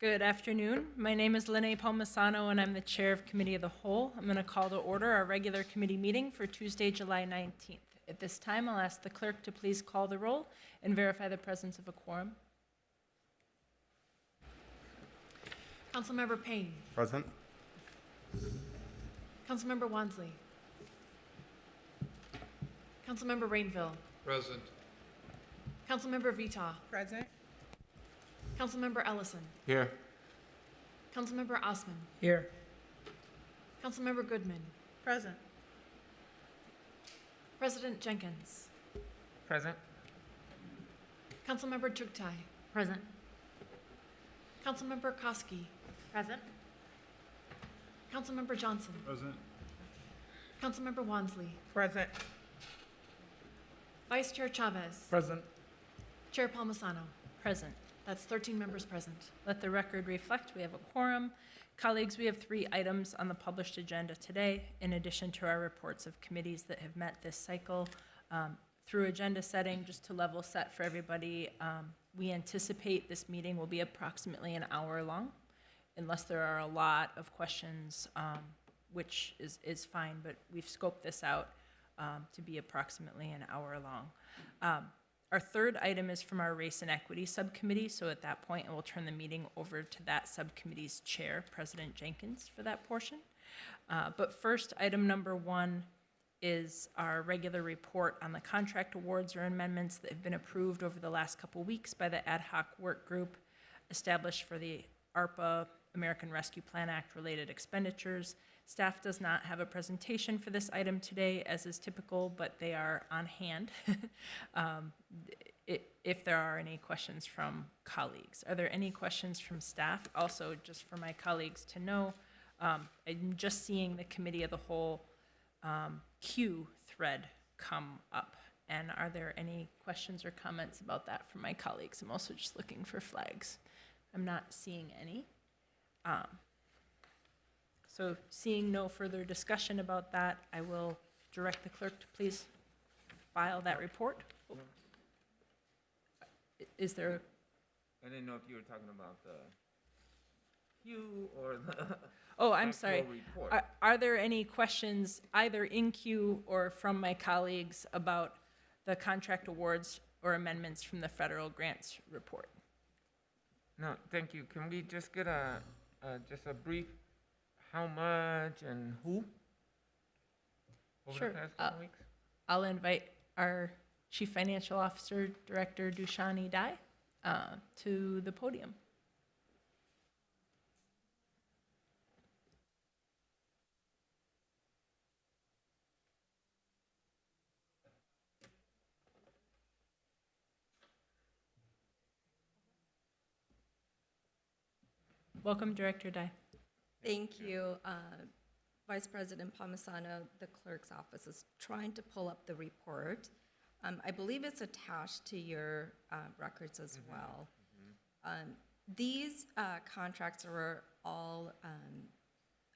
Good afternoon. My name is Lene Palmisano, and I'm the Chair of Committee of the Whole. I'm going to call to order our regular committee meeting for Tuesday, July 19th. At this time, I'll ask the clerk to please call the roll and verify the presence of a quorum. Councilmember Payne. Present. Councilmember Wansley. Councilmember Rainville. Present. Councilmember Vita. Present. Councilmember Ellison. Here. Councilmember Osman. Here. Councilmember Goodman. Present. President Jenkins. Present. Councilmember Chugtai. Present. Councilmember Koski. Present. Councilmember Johnson. Present. Councilmember Wansley. Present. Vice Chair Chavez. Present. Chair Palmisano. Present. That's 13 members present. Let the record reflect we have a quorum. Colleagues, we have 3 items on the published agenda today, in addition to our reports of committees that have met this cycle. Through agenda setting, just to level set for everybody, we anticipate this meeting will be approximately an hour long, unless there are a lot of questions, which is fine, but we've scoped this out to be approximately an hour long. Our third item is from our Race and Equity Subcommittee, so at that point, we'll turn the meeting over to that subcommittee's chair, President Jenkins, for that portion. But first, item number 1 is our regular report on the contract awards or amendments that have been approved over the last couple weeks by the ad hoc work group established for the ARPA, American Rescue Plan Act related expenditures. Staff does not have a presentation for this item today, as is typical, but they are on hand if there are any questions from colleagues. Are there any questions from staff? Also, just for my colleagues to know, I'm just seeing the Committee of the Whole Q thread come up. And are there any questions or comments about that from my colleagues? I'm also just looking for flags. I'm not seeing any. So seeing no further discussion about that, I will direct the clerk to please file that report. Is there? I didn't know if you were talking about the Q or the. Oh, I'm sorry. Report. Are there any questions either in queue or from my colleagues about the contract awards or amendments from the federal grants report? No, thank you. Can we just get just a brief how much and who over Sure. the past couple weeks? I'll invite our Chief Financial Officer, Director Dushani Dai, to the podium. Welcome, Director Dai. Thank you, Vice President Palmisano. The clerk's office is trying to pull up the report. I believe it's attached to your records as well. These contracts are all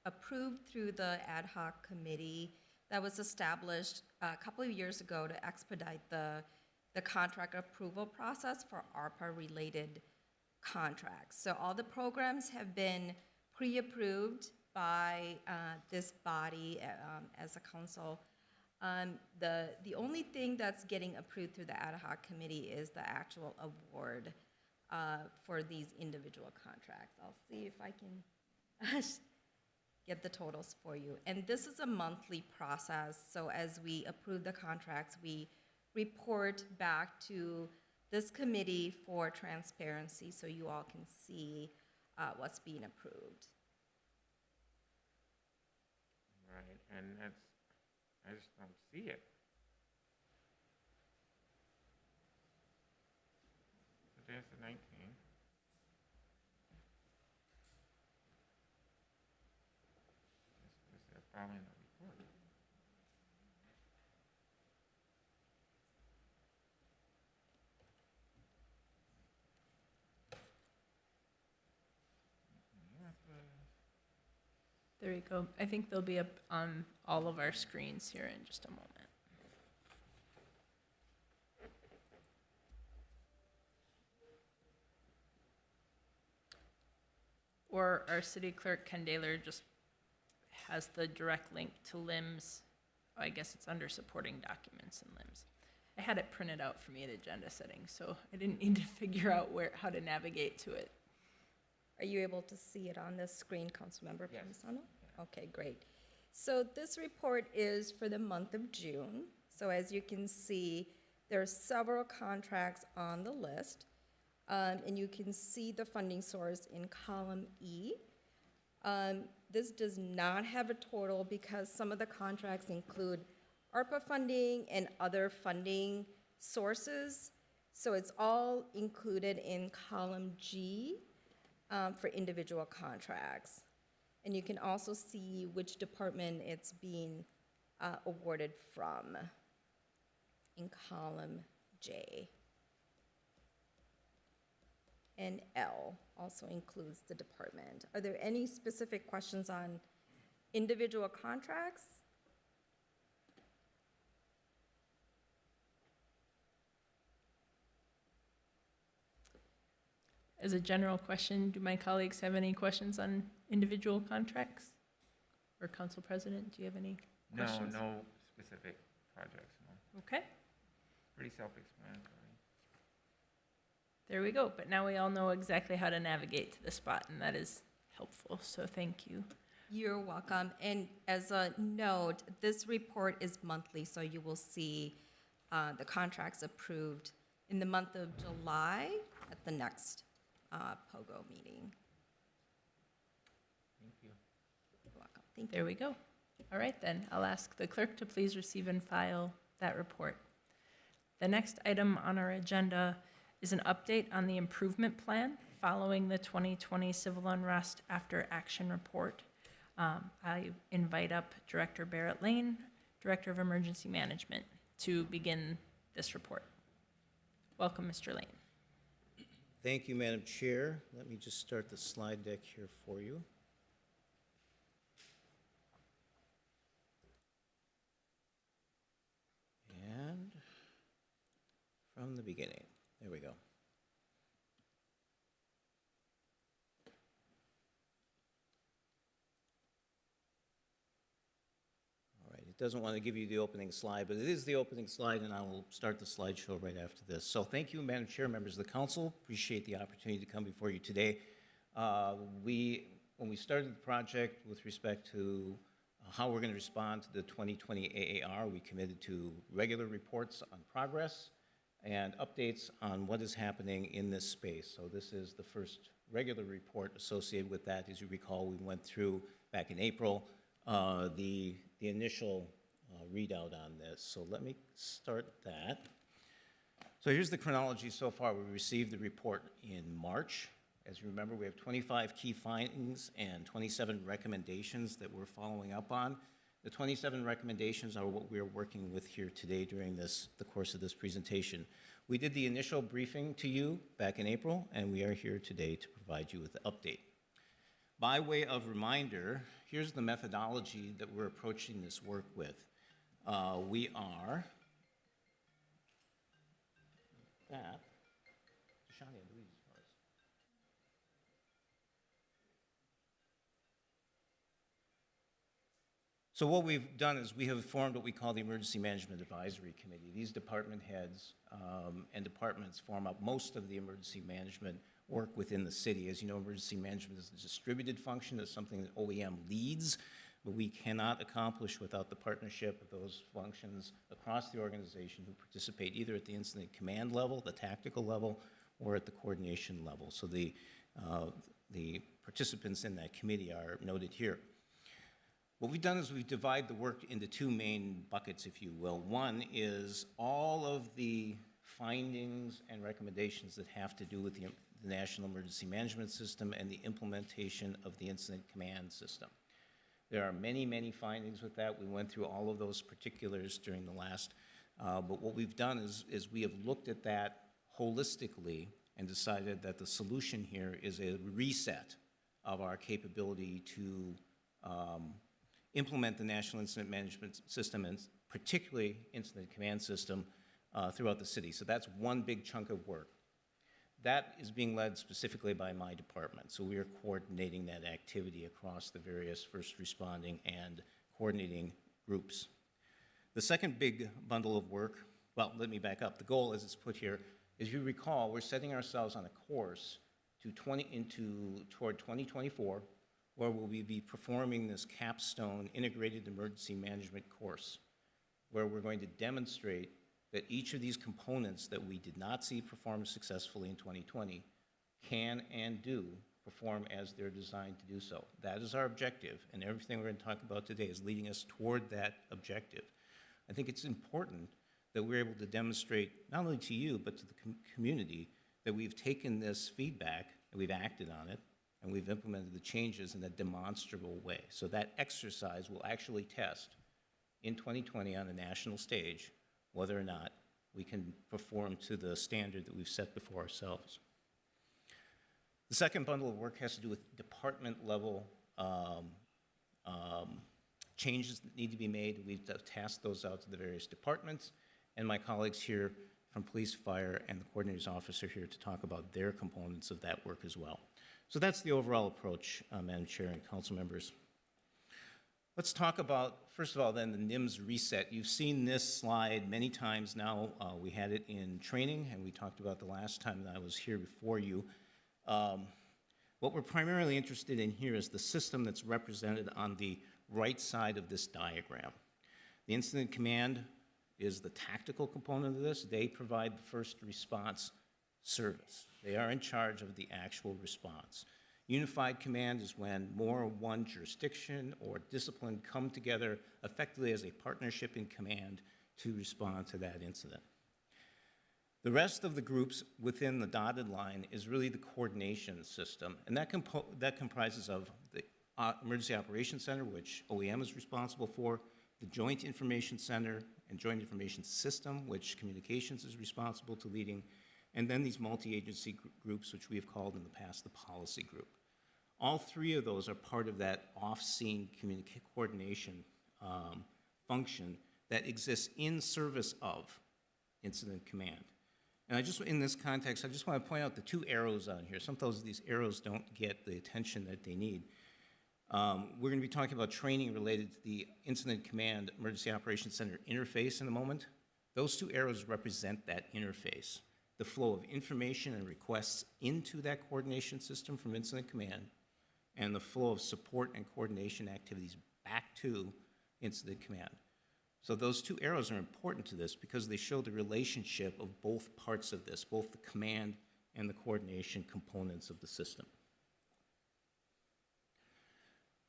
approved through the ad hoc committee that was established a couple of years ago to expedite the contract approval process for ARPA-related contracts. So all the programs have been pre-approved by this body as a council. The only thing that's getting approved through the ad hoc committee is the actual award for these individual contracts. I'll see if I can get the totals for you. And this is a monthly process, so as we approve the contracts, we report back to this committee for transparency so you all can see what's being approved. Right, and I just don't see it. So there's the 19. Is there following the report? There you go. I think they'll be up on all of our screens here in just a moment. or our city clerk, Ken Daler, just has the direct link to LIMS. I guess it's under supporting documents and LIMS. I had it printed out for me at agenda settings, so I didn't need to figure out how to navigate to it. Are you able to see it on the screen, Councilmember Yes. Palmisano? Okay, great. So this report is for the month of June. So as you can see, there are several contracts on the list, and you can see the funding source in column E. This does not have a total because some of the contracts include ARPA funding and other funding sources. So it's all included in column G for individual contracts. And you can also see which department it's being awarded from in column J. And L also includes the department. Are there any specific questions on individual contracts? As a general question, do my colleagues have any questions on individual contracts? Or Council President, do you have any No, questions? no specific projects, no. Okay, Pretty self-explanatory. there we go. But now we all know exactly how to navigate to the spot, and that is helpful, so thank you. You're welcome. And as a note, this report is monthly, so you will see the contracts approved in the month of July at the next POGO meeting. Thank you. You're welcome. Thank you. There we go. All right, then, I'll ask the clerk to please receive and file that report. The next item on our agenda is an update on the improvement plan following the 2020 Civil Unrest After Action Report. I invite up Director Barrett Lane, Director of Emergency Management, to begin this report. Welcome, Mr. Lane. Thank you, Madam Chair. Let me just start the slide deck here for you. And from the beginning, there we go. All right, it doesn't want to give you the opening slide, but it is the opening slide, and I will start the slideshow right after this. So thank you, Madam Chair, members of the council. Appreciate the opportunity to come before you today. When we started the project with respect to how we're going to respond to the 2020 AAR, we committed to regular reports on progress and updates on what is happening in this space. So this is the first regular report associated with that. As you recall, we went through back in April the initial readout on this. So let me start that. So here's the chronology so far. We received the report in March. As you remember, we have 25 key findings and 27 recommendations that we're following up on. The 27 recommendations are what we're working with here today during the course of this presentation. We did the initial briefing to you back in April, and we are here today to provide you with the update. By way of reminder, here's the methodology that we're approaching this work with. We are, that, Shani, I believe it's yours. So what we've done is we have formed what we call the Emergency Management Advisory Committee. These department heads and departments form up most of the emergency management work within the city. As you know, emergency management is a distributed function. It's something that OEM leads, but we cannot accomplish without the partnership of those functions across the organization who participate either at the incident command level, the tactical level, or at the coordination level. So the participants in that committee are noted here. What we've done is we've divided the work into two main buckets, if you will. One is all of the findings and recommendations that have to do with the National Emergency Management System and the implementation of the Incident Command System. There are many, many findings with that. We went through all of those particulars during the last, but what we've done is we have looked at that holistically and decided that the solution here is a reset of our capability to implement the National Incident Management System, and particularly Incident Command System, throughout the city. So that's one big chunk of work. that is being led specifically by my department. So we are coordinating that activity across the various first responding and coordinating groups. The second big bundle of work, well, let me back up. The goal, as it's put here, as you recall, we're setting ourselves on a course toward 2024, where we'll be performing this capstone integrated emergency management course, where we're going to demonstrate that each of these components that we did not see perform successfully in 2020 can and do perform as they're designed to do so. That is our objective, and everything we're going to talk about today is leading us toward that objective. I think it's important that we're able to demonstrate, not only to you, but to the community, that we've taken this feedback and we've acted on it, and we've implemented the changes in a demonstrable way. So that exercise will actually test in 2020 on a national stage whether or not we can perform to the standard that we've set before ourselves. The second bundle of work has to do with department level changes that need to be made. We've tasked those out to the various departments, and my colleagues here from Police, Fire, and the Coordinator's Office are here to talk about their components of that work as well. So that's the overall approach, Madam Chair and council members. Let's talk about, first of all, then the NIMS reset. You've seen this slide many times now. We had it in training, and we talked about the last time that I was here before you. What we're primarily interested in here is the system that's represented on the right side of this diagram. The incident command is the tactical component of this. They provide the first response service. They are in charge of the actual response. Unified command is when more than one jurisdiction or discipline come together effectively as a partnership in command to respond to that incident. The rest of the groups within the dotted line is really the coordination system, and that comprises of the Emergency Operations Center, which OEM is responsible for, the Joint Information Center and Joint Information System, which Communications is responsible to leading, and then these multi-agency groups, which we have called in the past the policy group. All three of those are part of that off-scene coordination function that exists in service of incident command. And in this context, I just want to point out the two arrows on here. Sometimes these arrows don't get the attention that they need. We're going to be talking about training related to the Incident Command Emergency Operations Center interface in a moment. Those two arrows represent that interface, the flow of information and requests into that coordination system from Incident Command, and the flow of support and coordination activities back to Incident Command. So those two arrows are important to this because they show the relationship of both parts of this, both the command and the coordination components of the system.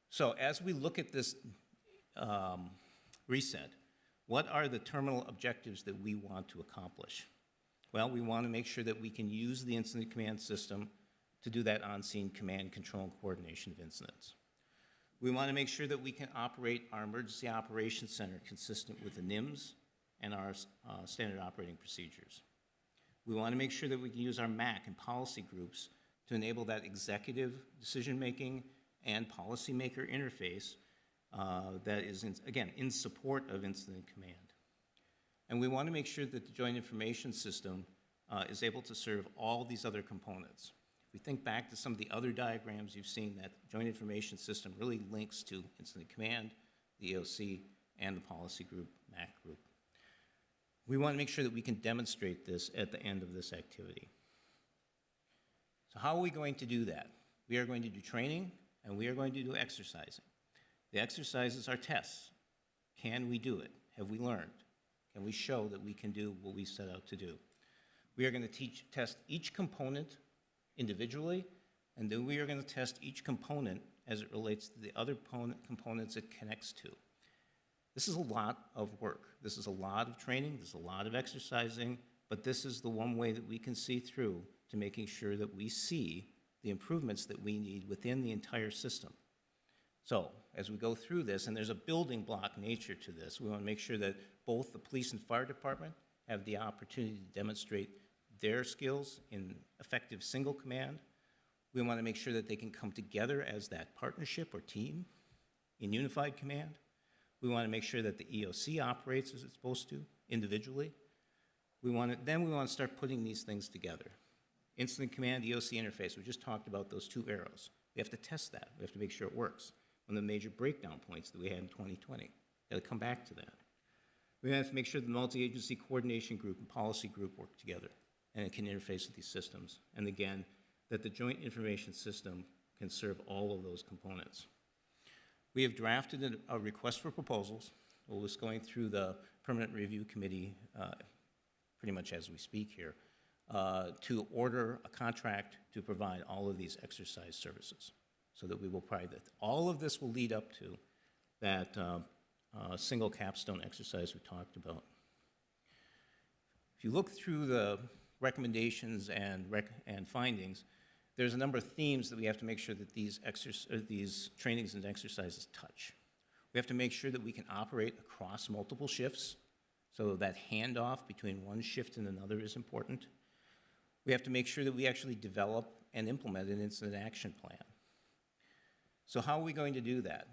So as we look at this reset, what are the terminal objectives that we want to accomplish? Well, we want to make sure that we can use the incident command system to do that on-scene command, control, and coordination of incidents. We want to make sure that we can operate our Emergency Operations Center consistent with the NIMS and our standard operating procedures. We want to make sure that we can use our MAC and policy groups to enable that executive decision-making and policymaker interface that is, again, in support of incident command. And we want to make sure that the Joint Information System is able to serve all these other components. If we think back to some of the other diagrams, you've seen that the Joint Information System really links to incident command, the EOC, and the policy group, MAC group. We want to make sure that we can demonstrate this at the end of this activity. So how are we going to do that? We are going to do training, and we are going to do exercising. The exercises are tests. Can we do it? Have we learned? Can we show that we can do what we set out to do? We are going to test each component individually, and then we are going to test each component as it relates to the other components it connects to. This is a lot of work. This is a lot of training. This is a lot of exercising, but this is the one way that we can see through to making sure that we see the improvements that we need within the entire system. So as we go through this, and there's a building block nature to this, we want to make sure that both the police and fire department have the opportunity to demonstrate their skills in effective single command. We want to make sure that they can come together as that partnership or team in unified command. We want to make sure that the EOC operates as it's supposed to individually. Then we want to start putting these things together. Incident command, EOC interface, we just talked about those two arrows. We have to test that. We have to make sure it works. One of the major breakdown points that we had in 2020. Got to come back to that. We have to make sure the multi-agency coordination group and policy group work together and it can interface with these systems. And again, that the joint information system can serve all of those components. We have drafted a request for proposals. Well, it's going through the Permanent Review Committee pretty much as we speak here, to order a contract to provide all of these exercise services so that we will provide that. All of this will lead up to that single capstone exercise we talked about. If you look through the recommendations and findings, there's a number of themes that we have to make sure that these trainings and exercises touch. We have to make sure that we can operate across multiple shifts, so that handoff between one shift and another is important. We have to make sure that we actually develop and implement an incident action plan. So how are we going to do that?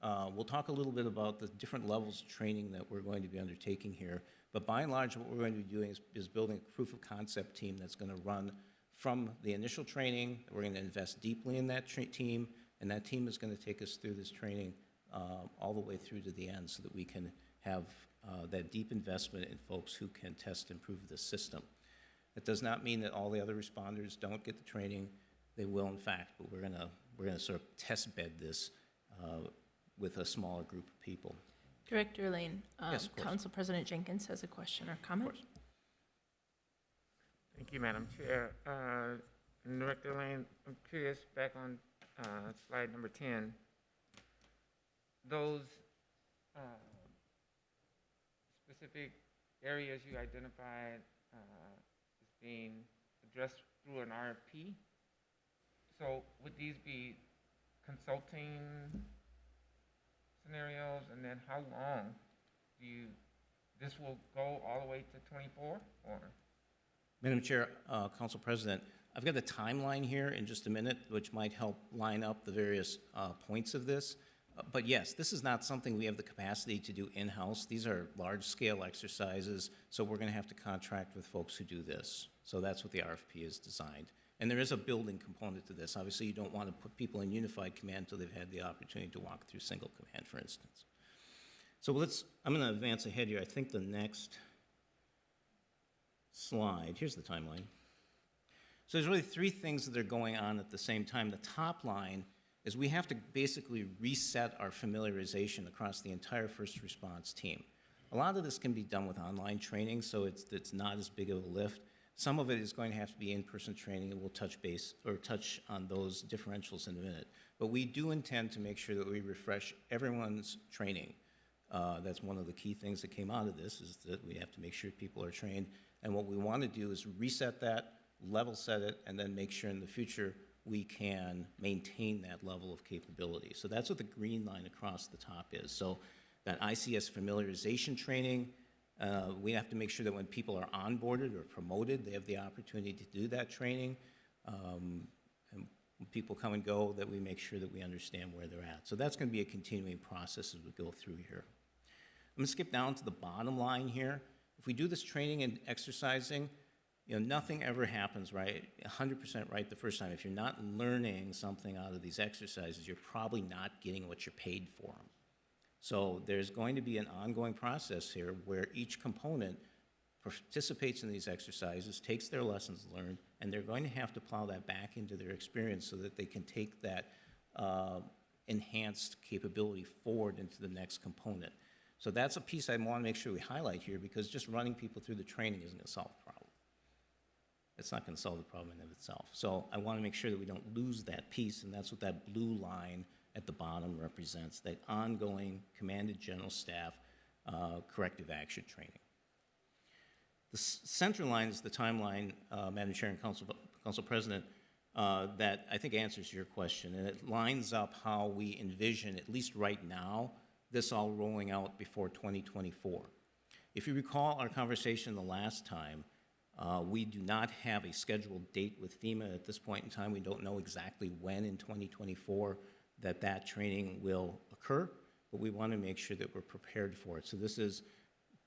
We'll talk a little bit about the different levels of training that we're going to be undertaking here, but by and large, what we're going to be doing is building a proof of concept team that's going to run from the initial training. We're going to invest deeply in that team, and that team is going to take us through this training all the way through to the end so that we can have that deep investment in folks who can test and improve the system. That does not mean that all the other responders don't get the training. They will, in fact, but we're gonna sort of test bed this with a smaller group of people. Director Lane, Yes, of course. Council President Jenkins has a question or comment. Of course. Thank you, Madam Chair. Director Lane, I'm curious, back on slide number 10, those specific areas you identified as being addressed through an RFP. So would these be consulting scenarios, and then how long this will go all the way to 24, or? Madam Chair, Council President, I've got the timeline here in just a minute, which might help line up the various points of this. But yes, this is not something we have the capacity to do in-house. These are large-scale exercises, so we're going to have to contract with folks who do this. So that's what the RFP is designed. And there is a building component to this. Obviously, you don't want to put people in unified command until they've had the opportunity to walk through single command, for instance. So I'm going to advance ahead here. I think the next slide, here's the timeline. So there's really three things that are going on at the same time. The top line is we have to basically reset our familiarization across the entire first response team. A lot of this can be done with online training, so it's not as big of a lift. Some of it is going to have to be in-person training, and we'll touch on those differentials in a minute. But we do intend to make sure that we refresh everyone's training. That's one of the key things that came out of this, is that we have to make sure people are trained. And what we want to do is reset that, level set it, and then make sure in the future we can maintain that level of capability. So that's what the green line across the top is. So that ICS familiarization training, we have to make sure that when people are onboarded or promoted, they have the opportunity to do that training. And when people come and go, that we make sure that we understand where they're at. So that's going to be a continuing process as we go through here. I'm going to skip down to the bottom line here. If we do this training and exercising, nothing ever happens right, 100% right the first time. If you're not learning something out of these exercises, you're probably not getting what you're paid for them. So there's going to be an ongoing process here where each component participates in these exercises, takes their lessons learned, and they're going to have to plow that back into their experience so that they can take that enhanced capability forward into the next component. So that's a piece I want to make sure we highlight here, because just running people through the training isn't going to solve the problem. It's not going to solve the problem in and of itself. So I want to make sure that we don't lose that piece, and that's what that blue line at the bottom represents, that ongoing commanded general staff corrective action training. The center line is the timeline, Madam Chair and Council President, that I think answers your question, and it lines up how we envision, at least right now, this all rolling out before 2024. If you recall our conversation the last time, we do not have a scheduled date with FEMA at this point in time. We don't know exactly when in 2024 that training will occur, but we want to make sure that we're prepared for it. So this is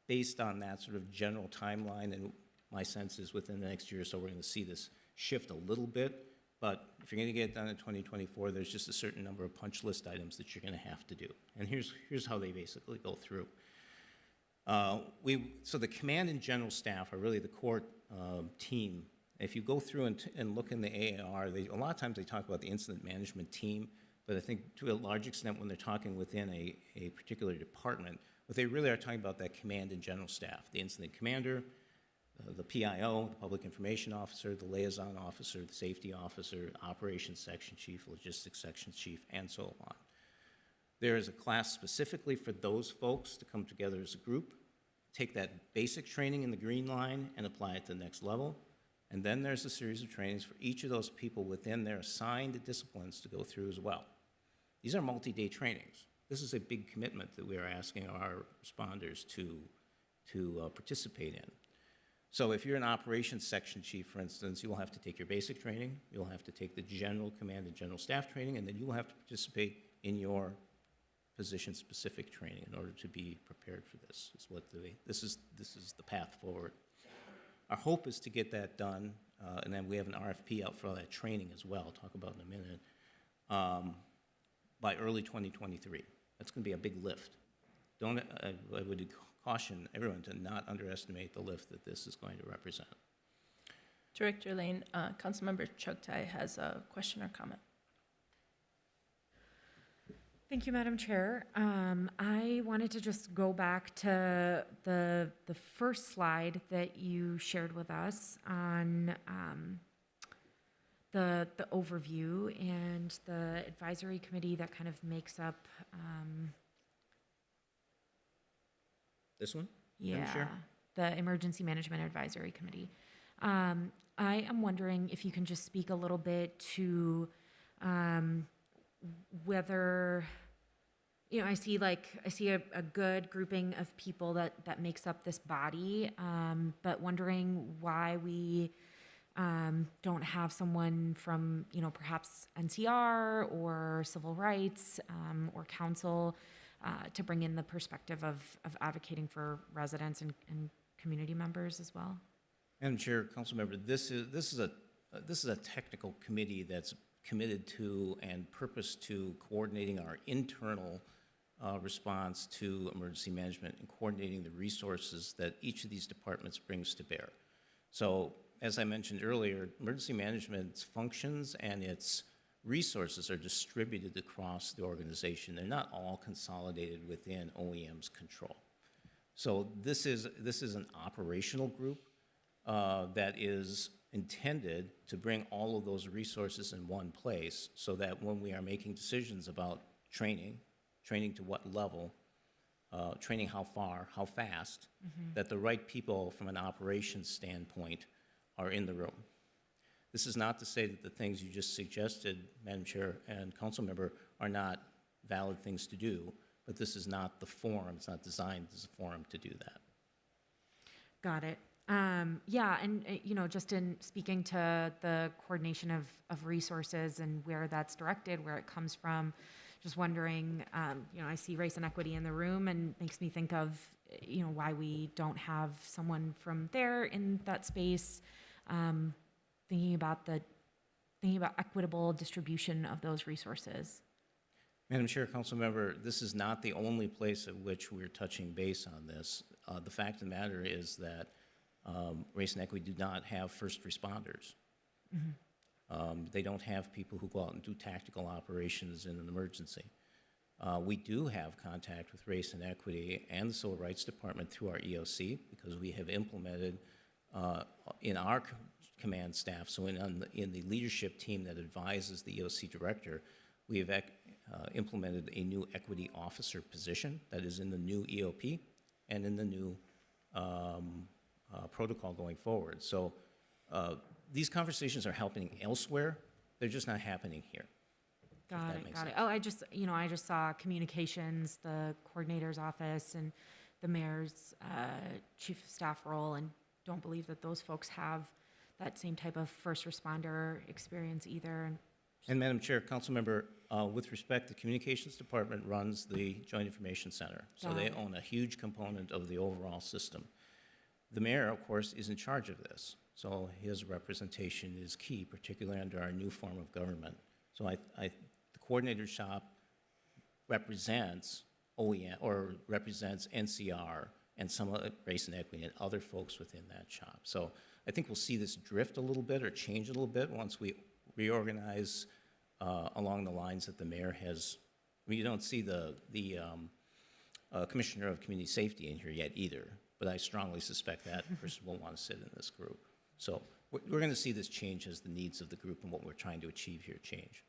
based on that sort of general timeline, and my sense is within the next year or so we're going to see this shift a little bit, but if you're going to get it done in 2024, there's just a certain number of punch list items that you're going to have to do. And here's how they basically go through. So the command and general staff are really the core team. If you go through and look in the AAR, a lot of times they talk about the incident management team, but I think to a large extent when they're talking within a particular department, what they really are talking about that command and general staff, the incident commander, the PIO, the public information officer, the liaison officer, the safety officer, operations section chief, logistics section chief, and so on. There is a class specifically for those folks to come together as a group, take that basic training in the green line and apply it to the next level. And then there's a series of trainings for each of those people within their assigned disciplines to go through as well. These are multi-day trainings. This is a big commitment that we are asking our responders to participate in. So if you're an operations section chief, for instance, you will have to take your basic training, you'll have to take the general command and general staff training, and then you will have to participate in your position-specific training in order to be prepared for this. This is the path forward. Our hope is to get that done, and then we have an RFP out for all that training as well, I'll talk about in a minute, by early 2023. That's going to be a big lift. I would caution everyone to not underestimate the lift that this is going to represent. Director Lane, Councilmember Chugtai has a question or comment. Thank you, Madam Chair. I wanted to just go back to the first slide that you shared with us on the overview and the advisory committee that kind of makes up. This one? Madam Yeah, Chair? the Emergency Management Advisory Committee. I am wondering if you can just speak a little bit to whether, I see a good grouping of people that makes up this body, but wondering why we don't have someone from, perhaps NCR or civil rights or council to bring in the perspective of advocating for residents and community members as well. Madam Chair, Council Member, this is a technical committee that's committed to and purpose to coordinating our internal response to emergency management and coordinating the resources that each of these departments brings to bear. So, as I mentioned earlier, emergency management's functions and its resources are distributed across the organization. They're not all consolidated within OEM's control. So this is an operational group that is intended to bring all of those resources in one place so that when we are making decisions about training to what level, training how far, how fast, that the right people from an operations standpoint are in the room. This is not to say that the things you just suggested, Madam Chair and Council Member, are not valid things to do, but this is not the forum, it's not designed as a forum to do that. Got it. Yeah, and just in speaking to the coordination of resources and where that's directed, where it comes from, just wondering, I see race and equity in the room and makes me think of, why we don't have someone from there in that space, thinking about equitable distribution of those resources. Madam Chair, Council Member, this is not the only place at which we're touching base on this. The fact of the matter is that race and equity do not have first responders. They don't have people who go out and do tactical operations in an emergency. We do have contact with race and equity and the Civil Rights Department through our EOC because we have implemented in our command staff, so in the leadership team that advises the EOC director, we have implemented a new equity officer position that is in the new EOP and in the new protocol going forward. So these conversations are happening elsewhere. They're just not happening here. Got it. Oh, I just saw communications, the coordinator's office, and the mayor's chief of staff role, and don't believe that those folks have that same type of first responder experience either. And Madam Chair, Council Member, with respect, the Communications Department runs the Joint Information Center, so they own a huge component of the overall system. The mayor, of course, is in charge of this. So his representation is key, particularly under our new form of government. So the coordinator shop represents OEM, or represents NCR and some of race and equity and other folks within that shop. So I think we'll see this drift a little bit or change a little bit once we reorganize along the lines that the mayor has. I mean, you don't see the Commissioner of Community Safety in here yet either, but I strongly suspect that person will want to sit in this group. So we're going to see this change as the needs of the group and what we're trying to achieve here change.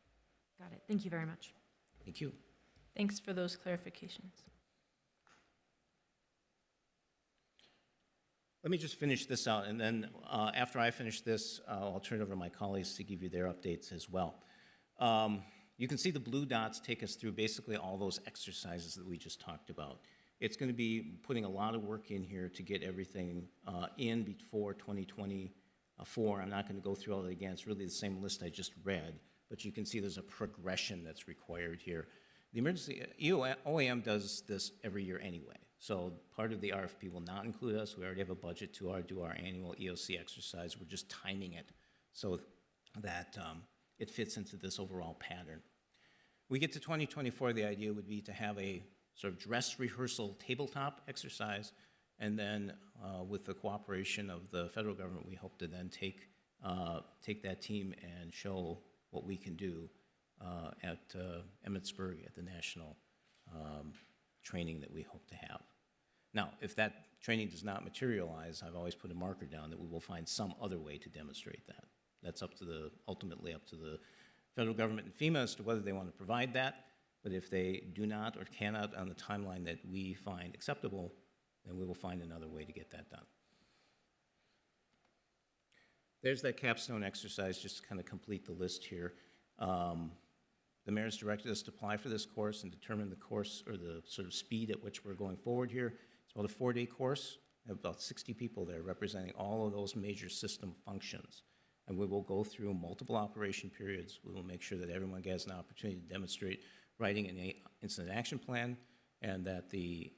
Got it. Thank you very much. Thank you. Thanks for those clarifications. Let me just finish this out, and then after I finish this, I'll turn it over to my colleagues to give you their updates as well. You can see the blue dots take us through basically all those exercises that we just talked about. It's going to be putting a lot of work in here to get everything in before 2024. I'm not going to go through all that again. It's really the same list I just read, but you can see there's a progression that's required here. The emergency OAM does this every year anyway. So part of the RFP will not include us. We already have a budget to do our annual EOC exercise. We're just timing it so that it fits into this overall pattern. We get to 2024, the idea would be to have a sort of dress rehearsal tabletop exercise, and then with the cooperation of the federal government, we hope to then take that team and show what we can do at Emmitsburg at the national training that we hope to have. Now, if that training does not materialize, I've always put a marker down that we will find some other way to demonstrate that. That's ultimately up to the federal government and FEMA as to whether they want to provide that. But if they do not or cannot on the timeline that we find acceptable, then we will find another way to get that done. There's that capstone exercise just to kind of complete the list here. The mayor's directed us to apply for this course and determine the course or the sort of speed at which we're going forward here. It's about a 4-day course. We have about 60 people there representing all of those major system functions. And we will go through multiple operation periods. We will make sure that everyone gets an opportunity to demonstrate writing an incident action plan, and that the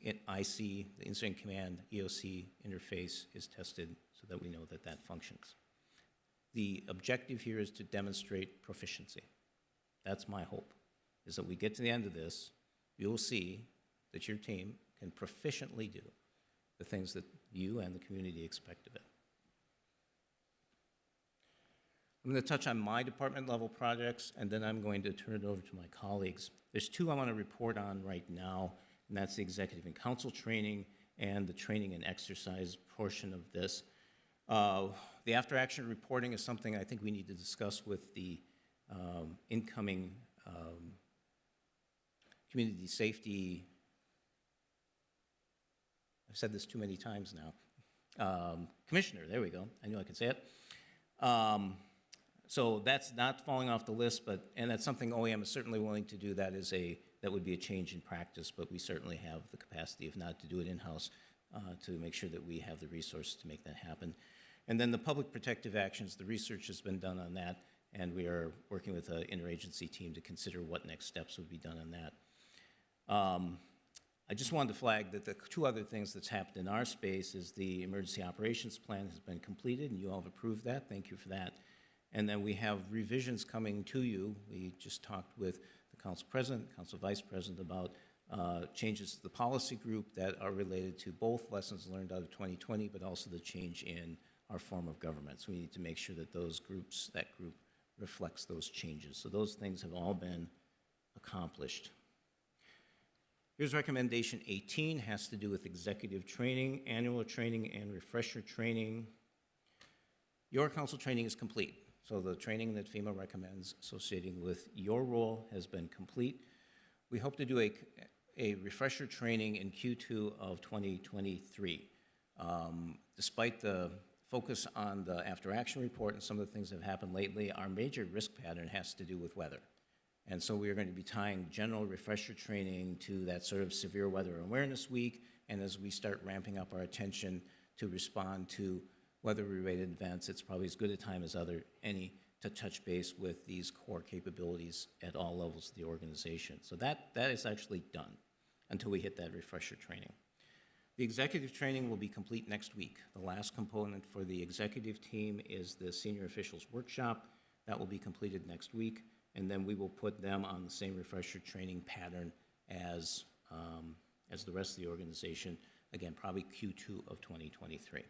IC, the Incident Command EOC interface is tested so that we know that that functions. The objective here is to demonstrate proficiency. That's my hope, is that we get to the end of this, you will see that your team can proficiently do the things that you and the community expect of it. I'm going to touch on my department level projects, and then I'm going to turn it over to my colleagues. There's 2 I want to report on right now, and that's the executive and council training and the training and exercise portion of this. The after action reporting is something I think we need to discuss with the incoming community safety. I've said this too many times now. Commissioner, there we go. I knew I could say it. So that's not falling off the list, and that's something OEM is certainly willing to do. That would be a change in practice, but we certainly have the capacity, if not to do it in-house, to make sure that we have the resources to make that happen. And then the public protective actions, the research has been done on that, and we are working with an interagency team to consider what next steps would be done on that. I just wanted to flag that the 2 other things that's happened in our space is the emergency operations plan has been completed, and you all have approved that. Thank you for that. And then we have revisions coming to you. We just talked with the council president, council vice president about changes to the policy group that are related to both lessons learned out of 2020, but also the change in our form of government. So we need to make sure that that group reflects those changes. So those things have all been accomplished. Here's recommendation 18, has to do with executive training, annual training, and refresher training. Your council training is complete. So the training that FEMA recommends associating with your role has been complete. We hope to do a refresher training in Q2 of 2023. Despite the focus on the after action report and some of the things that have happened lately, our major risk pattern has to do with weather. And so we are going to be tying general refresher training to that sort of severe weather awareness week, and as we start ramping up our attention to respond to weather-related events, it's probably as good a time as any to touch base with these core capabilities at all levels of the organization. So that is actually done until we hit that refresher training. The executive training will be complete next week. The last component for the executive team is the senior officials workshop. That will be completed next week, and then we will put them on the same refresher training pattern as the rest of the organization, again, probably Q2 of 2023.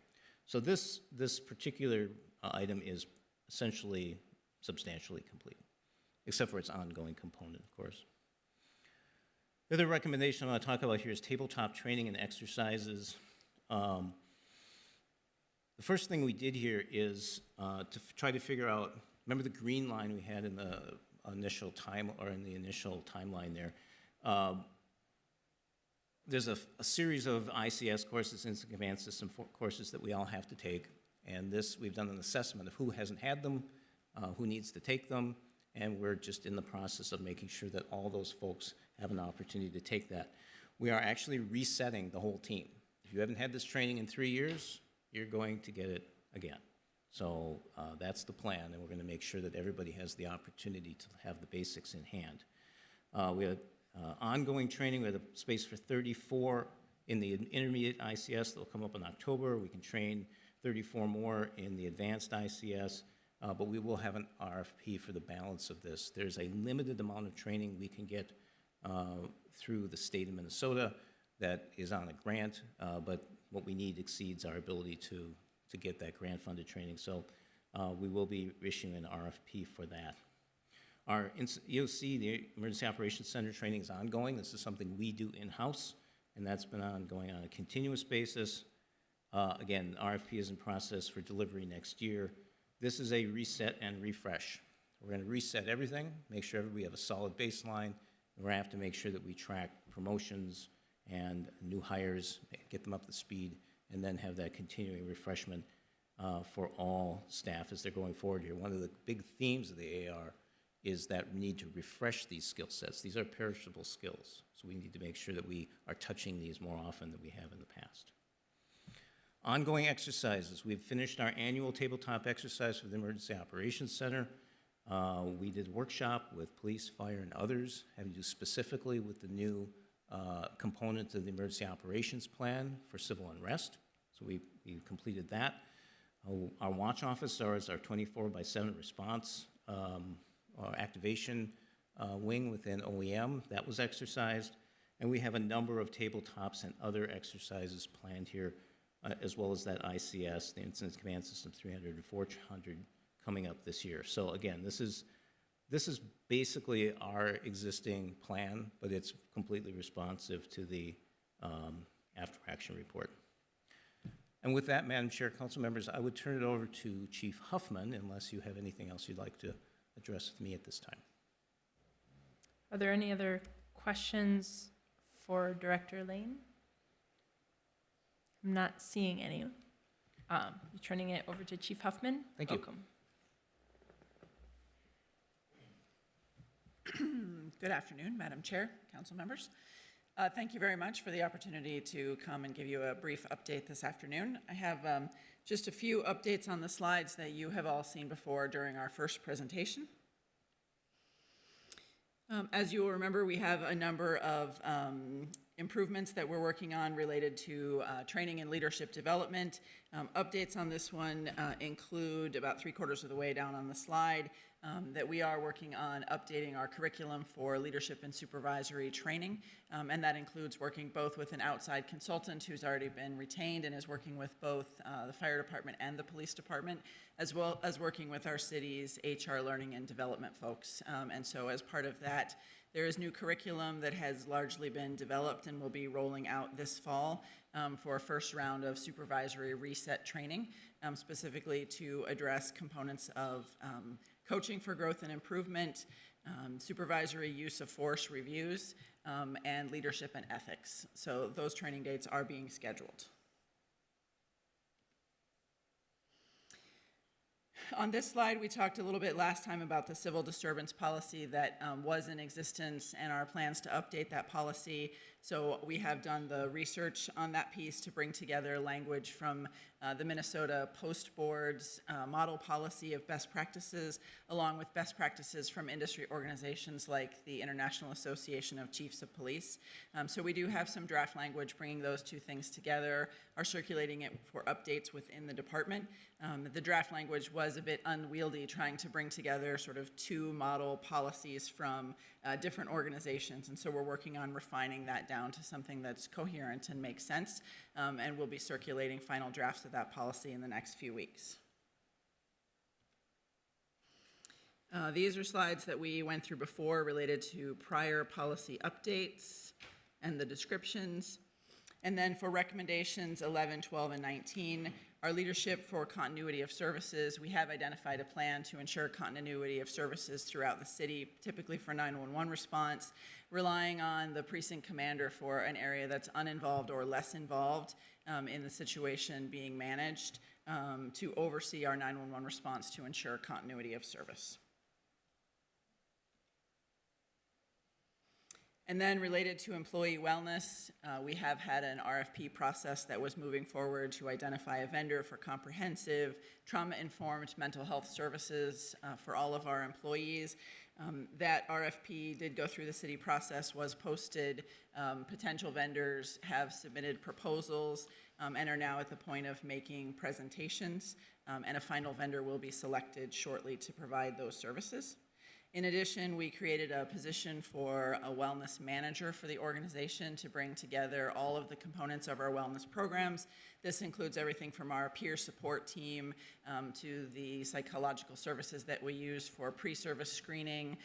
So this particular item is essentially substantially complete, except for its ongoing component, of course. The other recommendation I want to talk about here is tabletop training and exercises. The first thing we did here is to try to figure out, remember the green line we had in the initial timeline there? There's a series of ICS courses, Instant Command System courses that we all have to take, and we've done an assessment of who hasn't had them, who needs to take them, and we're just in the process of making sure that all those folks have an opportunity to take that. We are actually resetting the whole team. If you haven't had this training in 3 years, you're going to get it again. So that's the plan, and we're going to make sure that everybody has the opportunity to have the basics in hand. We have ongoing training. We have a space for 34 in the intermediate ICS that will come up in October. We can train 34 more in the advanced ICS, but we will have an RFP for the balance of this. There's a limited amount of training we can get through the state of Minnesota that is on a grant, but what we need exceeds our ability to get that grant-funded training. So we will be issuing an RFP for that. Our EOC, the Emergency Operations Center training, is ongoing. This is something we do in-house, and that's been ongoing on a continuous basis. Again, RFP is in process for delivery next year. This is a reset and refresh. We're going to reset everything, make sure we have a solid baseline. We're going to have to make sure that we track promotions and new hires, get them up to speed, and then have that continuing refreshment for all staff as they're going forward here. One of the big themes of the AR is that we need to refresh these skill sets. These are perishable skills, so we need to make sure that we are touching these more often than we have in the past. Ongoing exercises. We've finished our annual tabletop exercise for the Emergency Operations Center. We did a workshop with police, fire, and others, having to do specifically with the new component of the Emergency Operations Plan for civil unrest. So we completed that. Our watch office is our 24/7 response our activation wing within OEM. That was exercised. And we have a number of tabletops and other exercises planned here, as well as that ICS, the Incident Command System 300 and 400, coming up this year. So again, this is basically our existing plan, but it's completely responsive to the after-action report. And with that, Madam Chair, council members, I would turn it over to Chief Huffman, unless you have anything else you'd like to address with me at this time. Are there any other questions for Director Lane? I'm not seeing any. You're turning it over to Chief Huffman. Thank you. Welcome. Good afternoon, Madam Chair, council members. Thank you very much for the opportunity to come and give you a brief update this afternoon. I have just a few updates on the slides that you have all seen before during our first presentation. As you will remember, we have a number of improvements that we're working on related to training and leadership development. Updates on this one include, about 3/4 of the way down on the slide, that we are working on updating our curriculum for leadership and supervisory training, and that includes working both with an outside consultant who's already been retained and is working with both the fire department and the police department, as well as working with our city's HR learning and development folks. And so as part of that, there is new curriculum that has largely been developed and will be rolling out this fall for a first round of supervisory reset training, specifically to address components of coaching for growth and improvement, supervisory use of force reviews, and leadership and ethics. So those training dates are being scheduled. On this slide, we talked a little bit last time about the civil disturbance policy that was in existence and our plans to update that policy So we have done the research on that piece to bring together language from the Minnesota Post Board's model policy of best practices, along with best practices from industry organizations like the International Association of Chiefs of Police. So we do have some draft language bringing those two things together, are circulating it for updates within the department. The draft language was a bit unwieldy, trying to bring together sort of two model policies from different organizations, and so we're working on refining that down to something that's coherent and makes sense, and we'll be circulating final drafts of that policy in the next few weeks. These are slides that we went through before related to prior policy updates and the descriptions. And then for recommendations 11, 12, and 19, our leadership for continuity of services, we have identified a plan to ensure continuity of services throughout the city, typically for 911 response, relying on the precinct commander for an area that's uninvolved or less involved in the situation being managed to oversee our 911 response to ensure continuity of service. And then related to employee wellness, we have had an RFP process that was moving forward to identify a vendor for comprehensive trauma-informed mental health services for all of our employees. That RFP did go through the city process, was posted. Potential vendors have submitted proposals and are now at the point of making presentations, and a final vendor will be selected shortly to provide those services. In addition, we created a position for a wellness manager for the organization to bring together all of the components of our wellness programs. This includes everything from our peer support team to the psychological services that we use for pre-service screening,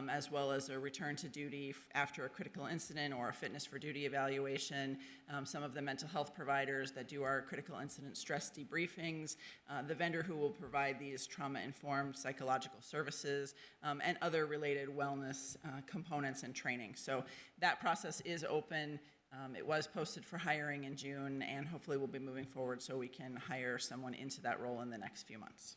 as well as a return to duty after a critical incident or a fitness for duty evaluation, some of the mental health providers that do our critical incident stress debriefings, the vendor who will provide these trauma-informed psychological services, and other related wellness components and training. So that process is open. It was posted for hiring in June, and hopefully we'll be moving forward so we can hire someone into that role in the next few months.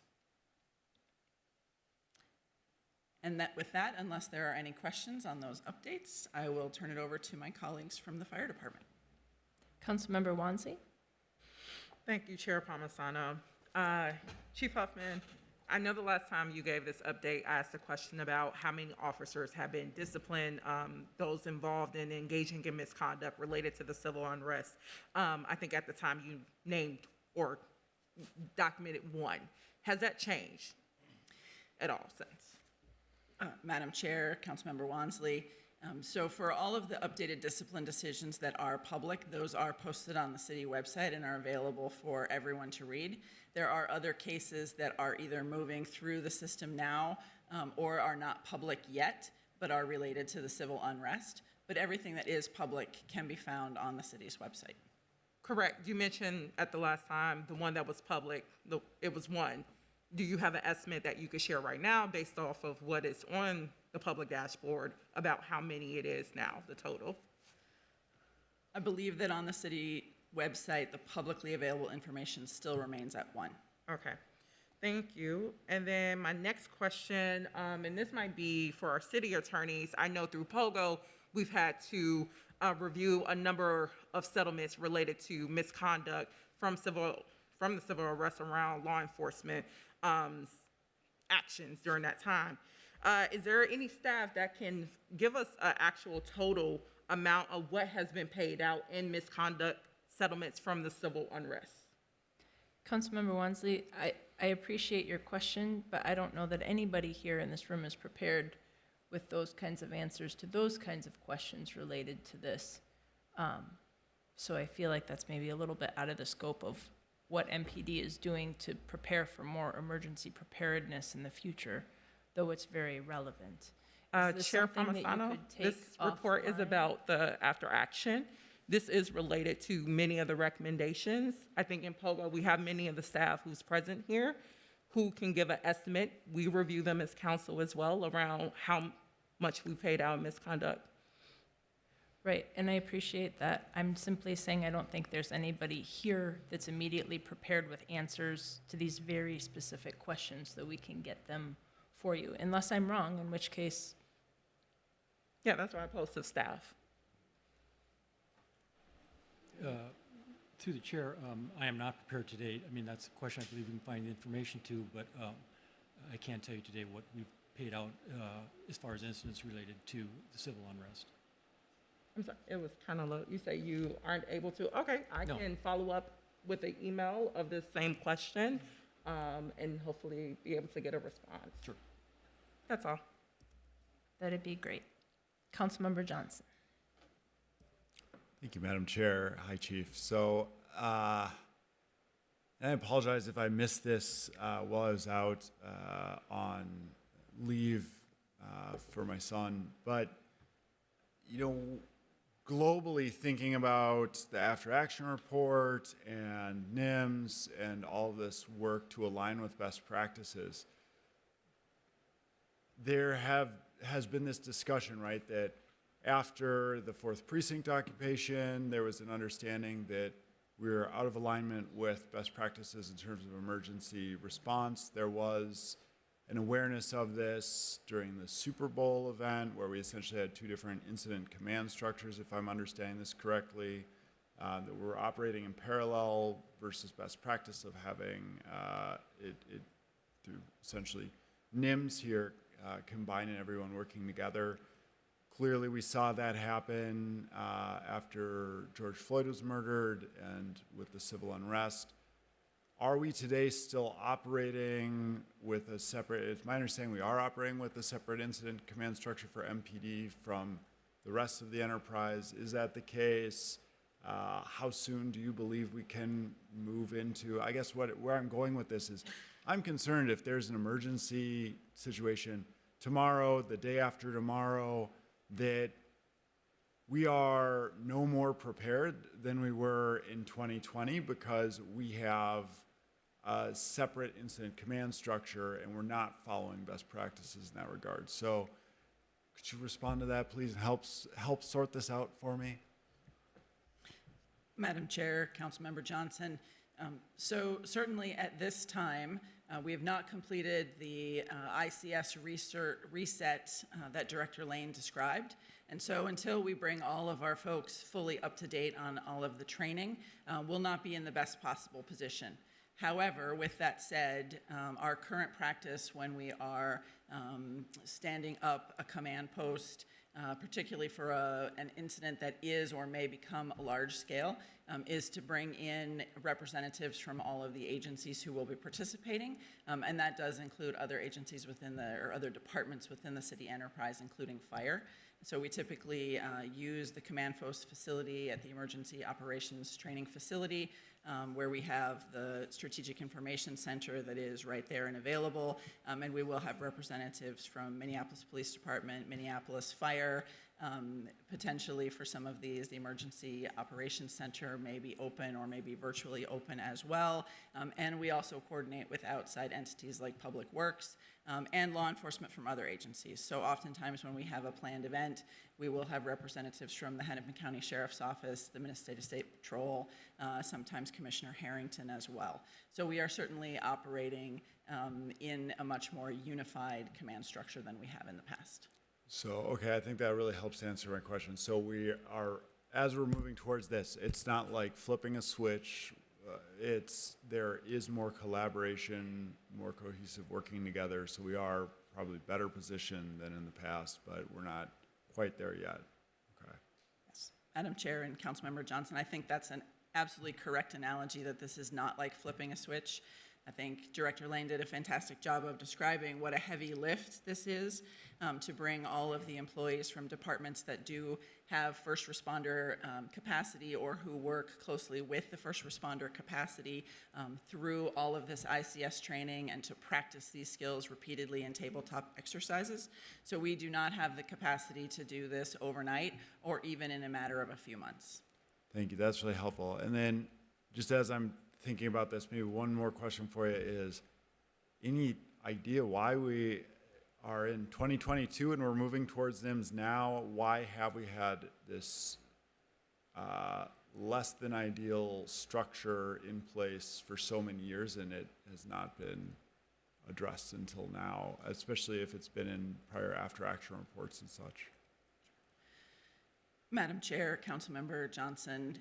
And with that, unless there are any questions on those updates, I will turn it over to my colleagues from the fire department. Councilmember Wansley? Thank you, Chair Palmisano. Chief Huffman, I know the last time you gave this update, I asked a question about how many officers have been disciplined, those involved in engaging in misconduct related to the civil unrest. I think at the time you named or documented one. Has that changed at all since? Madam Chair, Councilmember Wansley, so for all of the updated discipline decisions that are public, those are posted on the city website and are available for everyone to read. There are other cases that are either moving through the system now or are not public yet, but are related to the civil unrest. But everything that is public can be found on the city's website. Correct. You mentioned at the last time the one that was public, it was one. Do you have an estimate that you could share right now based off of what is on the public dashboard about how many it is now, the total? I believe that on the city website, the publicly available information still remains at one. Okay, thank you. And then my next question, and this might be for our city attorneys. I know through POGO, we've had to review a number of settlements related to misconduct from the civil arrest around law enforcement actions during that time. Is there any staff that can give us an actual total amount of what has been paid out in misconduct settlements from the civil unrest? Councilmember Wansley, I appreciate your question, but I don't know that anybody here in this room is prepared with those kinds of answers to those kinds of questions related to this. So I feel like that's maybe a little bit out of the scope of what MPD is doing to prepare for more emergency preparedness in the future, though it's very relevant. Is this Chair something that you Palmisano, could take this report is offline? about the after action. This is related to many of the recommendations. I think in POGO, we have many of the staff who's present here who can give an estimate. We review them as council as well around how much we paid out in misconduct. Right, and I appreciate that. I'm simply saying I don't think there's anybody here that's immediately prepared with answers to these very specific questions that we can get them for you, unless I'm wrong, in which case, Yeah, that's why I posted staff. Through the chair, I am not prepared today. I mean, that's a question I believe we can find the information to, but I can't tell you today what we've paid out as far as incidents related to the civil unrest. I'm sorry, it was kind of low. You say you aren't able to? Okay, I No. can follow up with an email of this same question and hopefully be able to get a response. Sure. That's all. That'd be great. Councilmember Johnson. Thank you, Madam Chair. Hi, Chief. So, and I apologize if I missed this while I was out on leave for my son. But, you know, globally thinking about the after action report and NIMS and all this work to align with best practices, there has been this discussion, right, that after the 4th Precinct occupation, there was an understanding that we were out of alignment with best practices in terms of emergency response. There was an awareness of this during the Super Bowl event, where we essentially had 2 different incident command structures, if I'm understanding this correctly, that were operating in parallel versus best practice of having it through essentially NIMS here, combining everyone working together. Clearly, we saw that happen after George Floyd was murdered and with the civil unrest. Are we today still operating with a separate, it's my understanding we are operating with a separate incident command structure for MPD from the rest of the enterprise. Is that the case? How soon do you believe we can move into, I guess where I'm going with this is, I'm concerned if there's an emergency situation tomorrow, the day after tomorrow, that we are no more prepared than we were in 2020 because we have a separate incident command structure and we're not following best practices in that regard. So could you respond to that, please, and help sort this out for me? Madam Chair, Councilmember Johnson, so certainly at this time, we have not completed the ICS reset that Director Lane described. And so until we bring all of our folks fully up to date on all of the training, we'll not be in the best possible position. However, with that said, our current practice when we are standing up a command post, particularly for an incident that is or may become a large scale, is to bring in representatives from all of the agencies who will be participating, and that does include other agencies within or other departments within the city enterprise, including fire. So we typically use the command post facility at the Emergency Operations Training Facility, where we have the Strategic Information Center that is right there and available, and we will have representatives from Minneapolis Police Department, Minneapolis Fire, potentially for some of these, the Emergency Operations Center may be open or may be virtually open as well, and we also coordinate with outside entities like Public Works and law enforcement from other agencies. So oftentimes when we have a planned event, we will have representatives from the Hennepin County Sheriff's Office, the Minnesota State Patrol, sometimes Commissioner Harrington as well. So we are certainly operating in a much more unified command structure than we have in the past. So, okay, I think that really helps answer my question. So we are, as we're moving towards this, it's not like flipping a switch. There is more collaboration, more cohesive working together. So we are probably better positioned than in the past, but we're not quite there yet. Okay. Yes. Madam Chair and Councilmember Johnson, I think that's an absolutely correct analogy that this is not like flipping a switch. I think Director Lane did a fantastic job of describing what a heavy lift this is to bring all of the employees from departments that do have first responder capacity or who work closely with the first responder capacity through all of this ICS training and to practice these skills repeatedly in tabletop exercises. So we do not have the capacity to do this overnight or even in a matter of a few months. Thank you. That's really helpful. And then just as I'm thinking about this, maybe one more question for you is, any idea why we are in 2022 and we're moving towards NIMS now? Why have we had this less than ideal structure in place for so many years and it has not been addressed until now, especially if it's been in prior after action reports and such? Madam Chair, Councilmember Johnson,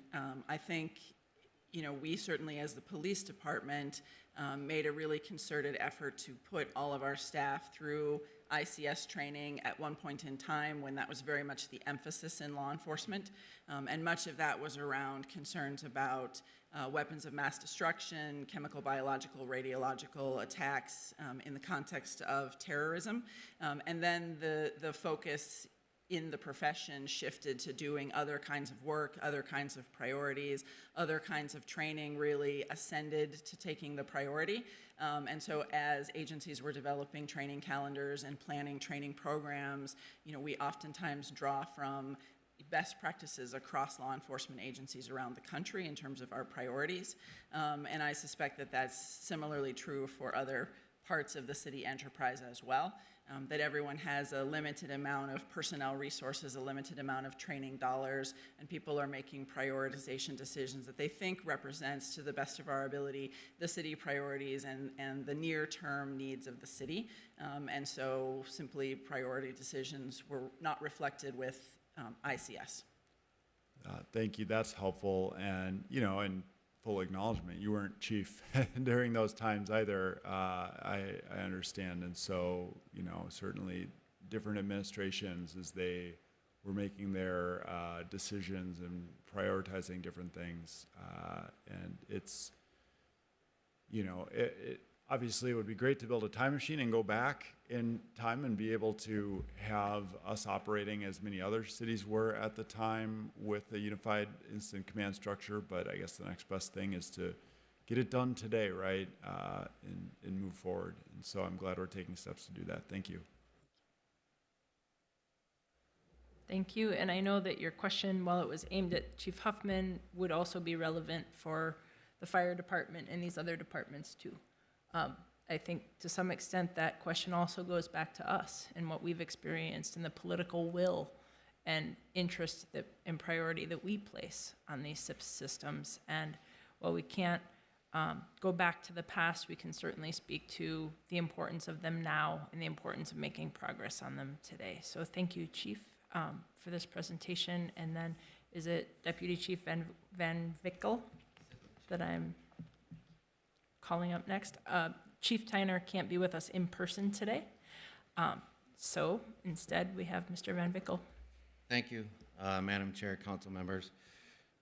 I think, we certainly as the police department made a really concerted effort to put all of our staff through ICS training at one point in time when that was very much the emphasis in law enforcement. And much of that was around concerns about weapons of mass destruction, chemical, biological, radiological attacks in the context of terrorism. And then the focus in the profession shifted to doing other kinds of work, other kinds of priorities, other kinds of training really ascended to taking the priority. And so as agencies were developing training calendars and planning training programs, we oftentimes draw from best practices across law enforcement agencies around the country in terms of our priorities. And I suspect that that's similarly true for other parts of the city enterprise as well. That everyone has a limited amount of personnel resources, a limited amount of training dollars, and people are making prioritization decisions that they think represents, to the best of our ability, the city priorities and the near-term needs of the city. And so simply priority decisions were not reflected with ICS. Thank you. That's helpful. And, and full acknowledgement, you weren't chief during those times either. I understand. And so, certainly different administrations as they were making their decisions and prioritizing different things. And it's, it obviously it would be great to build a time machine and go back in time and be able to have us operating as many other cities were at the time with a unified incident command structure. But I guess the next best thing is to get it done today, right? And move forward. And so I'm glad we're taking steps to do that. Thank you. Thank you. And I know that your question, while it was aimed at Chief Huffman, would also be relevant for the fire department and these other departments too. I think to some extent that question also goes back to us and what we've experienced and the political will and interest and priority that we place on these systems. And while we can't go back to the past, we can certainly speak to the importance of them now and the importance of making progress on them today. So thank you, Chief, for this presentation. And then is it Deputy Chief Van Vickel that I'm calling up next? Chief Tyner can't be with us in person today. So instead, we have Mr. Van Vickel. Thank you, Madam Chair, council members.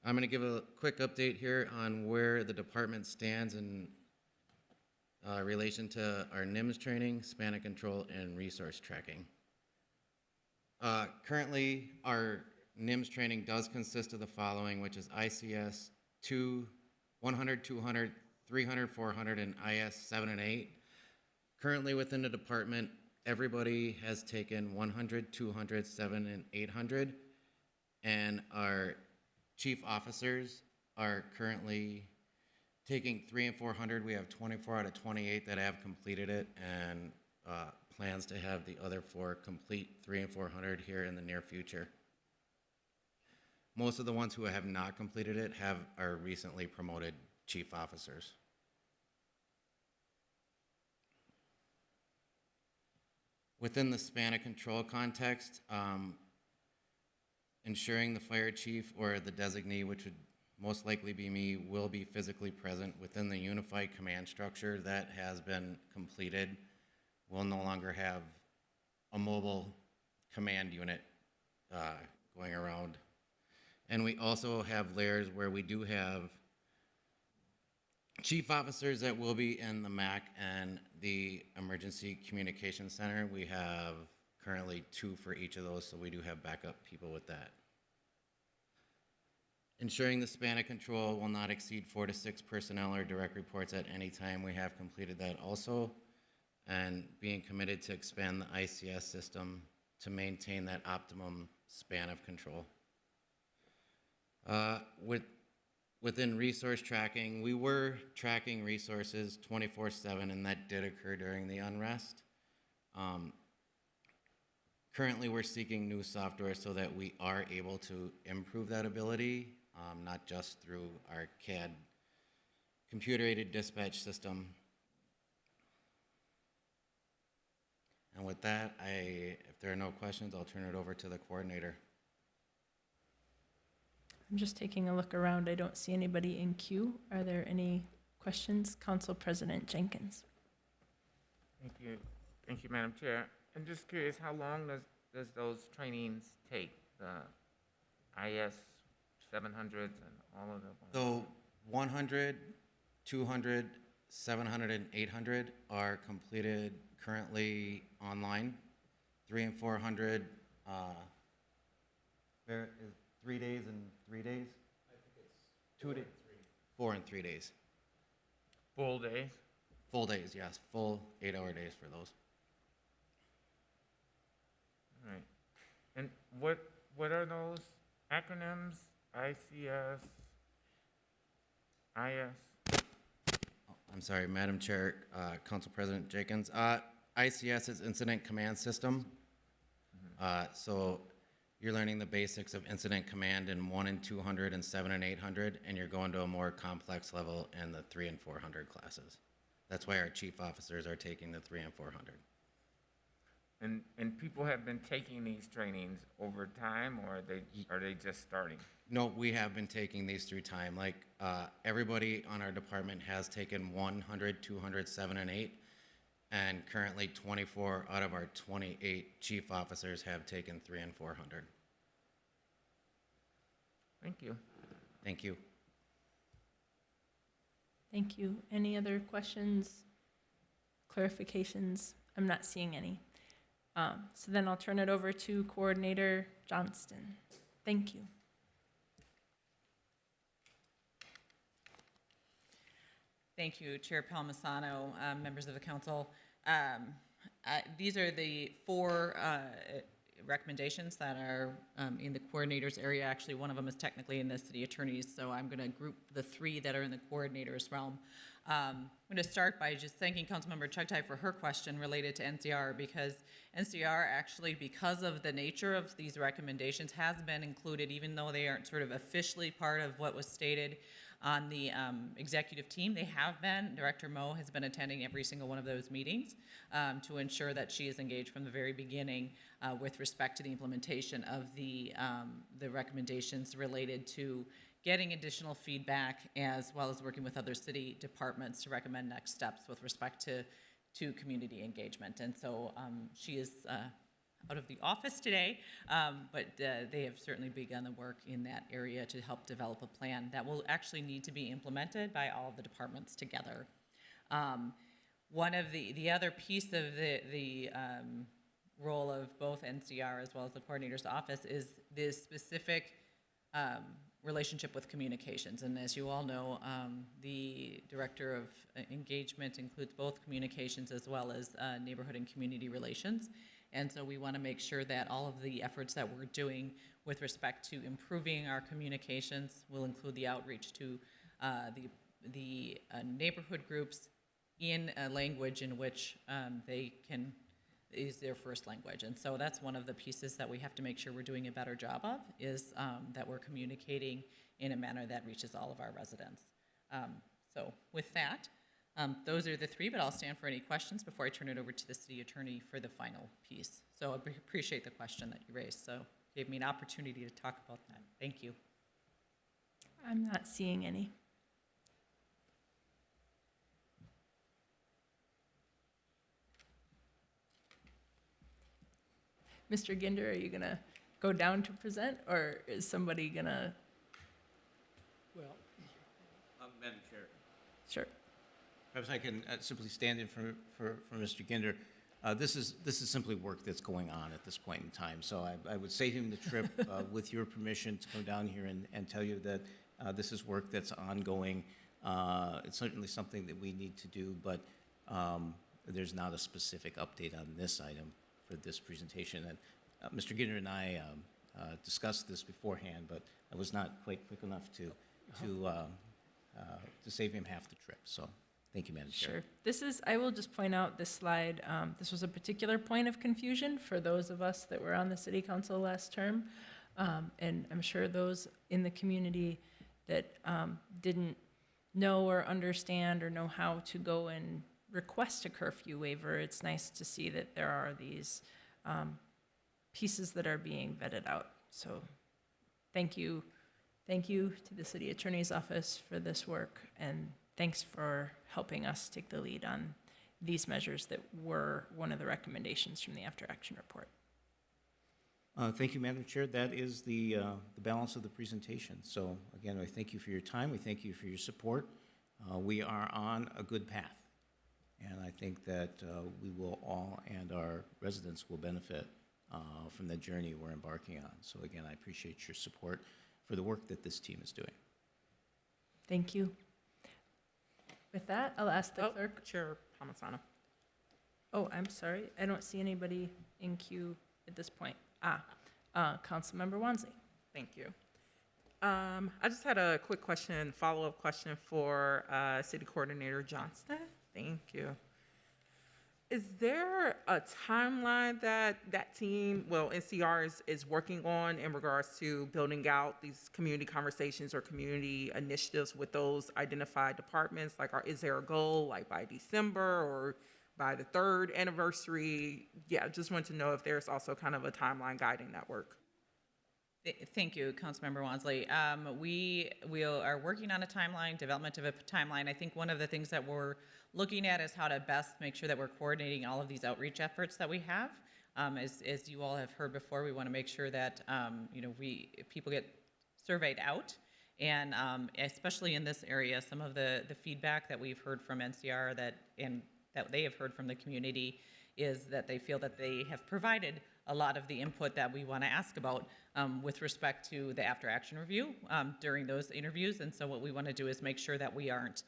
I'm going to give a quick update here on where the department stands in relation to our NIMS training, span of control, and resource tracking. Currently, our NIMS training does consist of the following, which is ICS 2, 100, 200, 300, 400, and IS 7 and 8. Currently within the department, everybody has taken 100, 200, 7, and 800, and our chief officers are currently taking 3 and 400. We have 24 out of 28 that have completed it, and plans to have the other 4 complete 3 and 400 here in the near future. Most of the ones who have not completed it are recently promoted chief officers. Within the span of control context, ensuring the fire chief or the designee, which would most likely be me, will be physically present within the unified command structure that has been completed. We'll no longer have a mobile command unit going around. And we also have layers where we do have chief officers that will be in the MAC and the Emergency Communication Center. We have currently 2 for each of those, so we do have backup people with that. Ensuring the span of control will not exceed 4 to 6 personnel or direct reports at any time. We have completed that also. And being committed to expand the ICS system to maintain that optimum span of control. Within resource tracking, we were tracking resources 24/7, and that did occur during the unrest. Currently, we're seeking new software so that we are able to improve that ability, not just through our CAD computer-aided dispatch system. And with that, if there are no questions, I'll turn it over to the coordinator. I'm just taking a look around. I don't see anybody in queue. Are there any questions? Council President Jenkins. Thank you, Madam Chair. I'm just curious, how long does those trainings take? The IS 700s and all of the ones? So 100, 200, 700, and 800 are completed currently online. 3 and 400, there is 3 days and 3 days? I think it's 2 days. 4 and 3 days. Full days? Full days, yes. Full 8-hour days for those. All right. And what are those acronyms? ICS, IS? Oh, I'm sorry, Madam Chair, Council President Jenkins. ICS is Incident Command System. So you're learning the basics of incident command in 1 and 200 and 7 and 800, and you're going to a more complex level in the 3 and 400 classes. That's why our chief officers are taking the 3 and 400. And people have been taking these trainings over time, or are they just starting? No, we have been taking these through time. Like, everybody on our department has taken 100, 200, 7, and 8. And currently 24 out of our 28 chief officers have taken 3 and 400. Thank you. Thank you. Thank you. Any other questions, clarifications? I'm not seeing any. So then I'll turn it over to Coordinator Johnston. Thank you. Thank you, Chair Palmisano, members of the council. These are the 4 recommendations that are in the coordinator's area. Actually, one of them is technically in the city attorney's, so I'm going to group the 3 that are in the coordinator's realm. I'm going to start by just thanking Councilmember Chugtai for her question related to NCR, because NCR actually, because of the nature of these recommendations, has been included, even though they aren't sort of officially part of what was stated on the executive team. They have been. Director Moe has been attending every single one of those meetings to ensure that she is engaged from the very beginning with respect to the implementation of the recommendations related to getting additional feedback, as well as working with other city departments to recommend next steps with respect to community engagement. And so she is out of the office today, but they have certainly begun the work in that area to help develop a plan that will actually need to be implemented by all of the departments together. One of the other piece of the role of both NCR as well as the coordinator's office is this specific relationship with communications. And as you all know, the director of engagement includes both communications as well as neighborhood and community relations. And so we want to make sure that all of the efforts that we're doing with respect to improving our communications will include the outreach to the neighborhood groups in a language in which they can is their first language. And so that's one of the pieces that we have to make sure we're doing a better job of, is that we're communicating in a manner that reaches all of our residents. So with that, those are the 3, but I'll stand for any questions before I turn it over to the city attorney for the final piece. So I appreciate the question that you raised. So gave me an opportunity to talk about that. Thank you. I'm not seeing any. Mr. Ginder, are you going to go down to present, or is somebody going to? Well, Madam Chair, Sure. perhaps I can simply stand in for Mr. Ginder. This is simply work that's going on at this point in time. So I would save him the trip with your permission to come down here and tell you that this is work that's ongoing. It's certainly something that we need to do, but there's not a specific update on this item for this presentation. And Mr. Ginder and I discussed this beforehand, but I was not quite quick enough to save him half the trip. So thank you, Madam Chair. Sure. I will just point out this slide. This was a particular point of confusion for those of us that were on the city council last term. And I'm sure those in the community that didn't know or understand or know how to go and request a curfew waiver, it's nice to see that there are these pieces that are being vetted out. So thank you Thank you to the City Attorney's Office for this work, and thanks for helping us take the lead on these measures that were one of the recommendations from the after action report. Thank you, Madam Chair. That is the balance of the presentation. So again, I thank you for your time. We thank you for your support. We are on a good path. And I think that we will all, and our residents will benefit from the journey we're embarking on. So again, I appreciate your support for the work that this team is doing. Thank you. With that, I'll ask the clerk. Chair Palmisano. Oh, I'm sorry. I don't see anybody in queue at this point. Councilmember Wansley. Thank you. I just had a quick question, follow-up question for City Coordinator Johnston. Thank you. Is there a timeline that that team, well, NCR is working on in regards to building out these community conversations or community initiatives with those identified departments? Like, is there a goal, like by December or by the 3rd anniversary? Yeah, just wanted to know if there's also kind of a timeline guiding that work. Thank you, Councilmember Wansley. We are working on a timeline, development of a timeline. I think one of the things that we're looking at is how to best make sure that we're coordinating all of these outreach efforts that we have. As you all have heard before, we want to make sure that people get surveyed out, and especially in this area, some of the feedback that we've heard from NCR that they have heard from the community is that they feel that they have provided a lot of the input that we want to ask about with respect to the after action review during those interviews. And so what we want to do is make sure that we aren't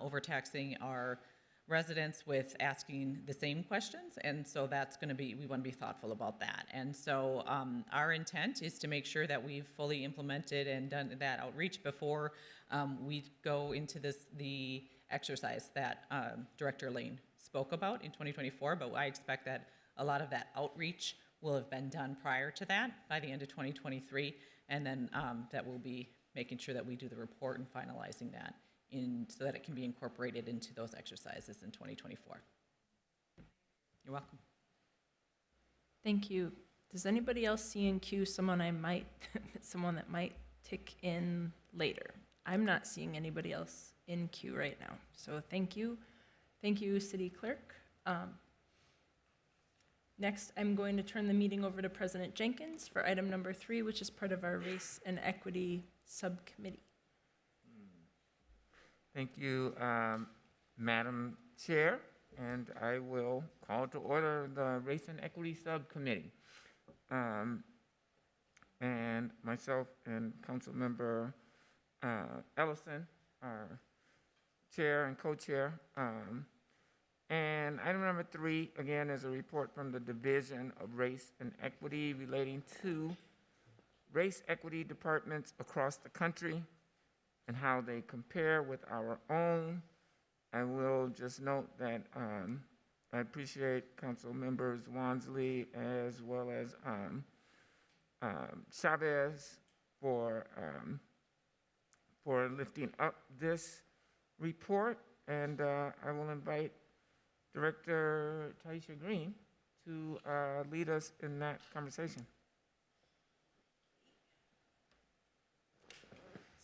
overtaxing our residents with asking the same questions. And so that's going to be, we want to be thoughtful about that. And so our intent is to make sure that we've fully implemented and done that outreach before we go into the exercise that Director Lane spoke about in 2024. But I expect that a lot of that outreach will have been done prior to that by the end of 2023. And then that will be making sure that we do the report and finalizing that so that it can be incorporated into those exercises in 2024. You're welcome. Thank you. Does anybody else see in queue someone someone that might tick in later? I'm not seeing anybody else in queue right now. So thank you. Thank you, City Clerk. Next, I'm going to turn the meeting over to President Jenkins for item number 3, which is part of our Race and Equity Subcommittee. Thank you, Madam Chair, and I will call to order the Race and Equity Subcommittee. And myself and Councilmember Ellison, our chair and co-chair. And item number 3, again, is a report from the Division of Race and Equity relating to race equity departments across the country and how they compare with our own. I will just note that I appreciate Council Members Wansley as well as Chavez for lifting up this report, and I will invite Director Taisha Green to lead us in that conversation.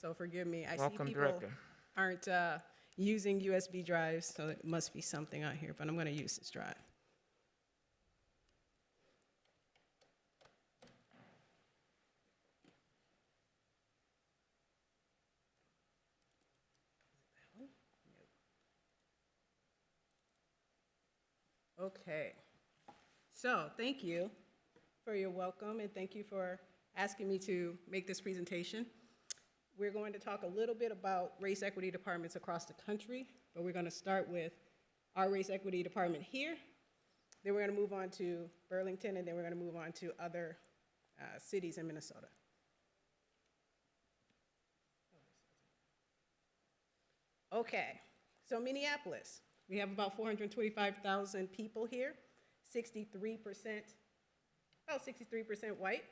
So forgive me, I Welcome, see people Director. aren't using USB drives, so it must be something out here, but I'm going to use this drive. Okay, so thank you for your welcome, and thank you for asking me to make this presentation. We're going to talk a little bit about race equity departments across the country, but we're going to start with our race equity department here. Then we're going to move on to Burlington, and then we're going to move on to other cities in Minnesota. Okay, so Minneapolis, we have about 425,000 people here, about 63% white,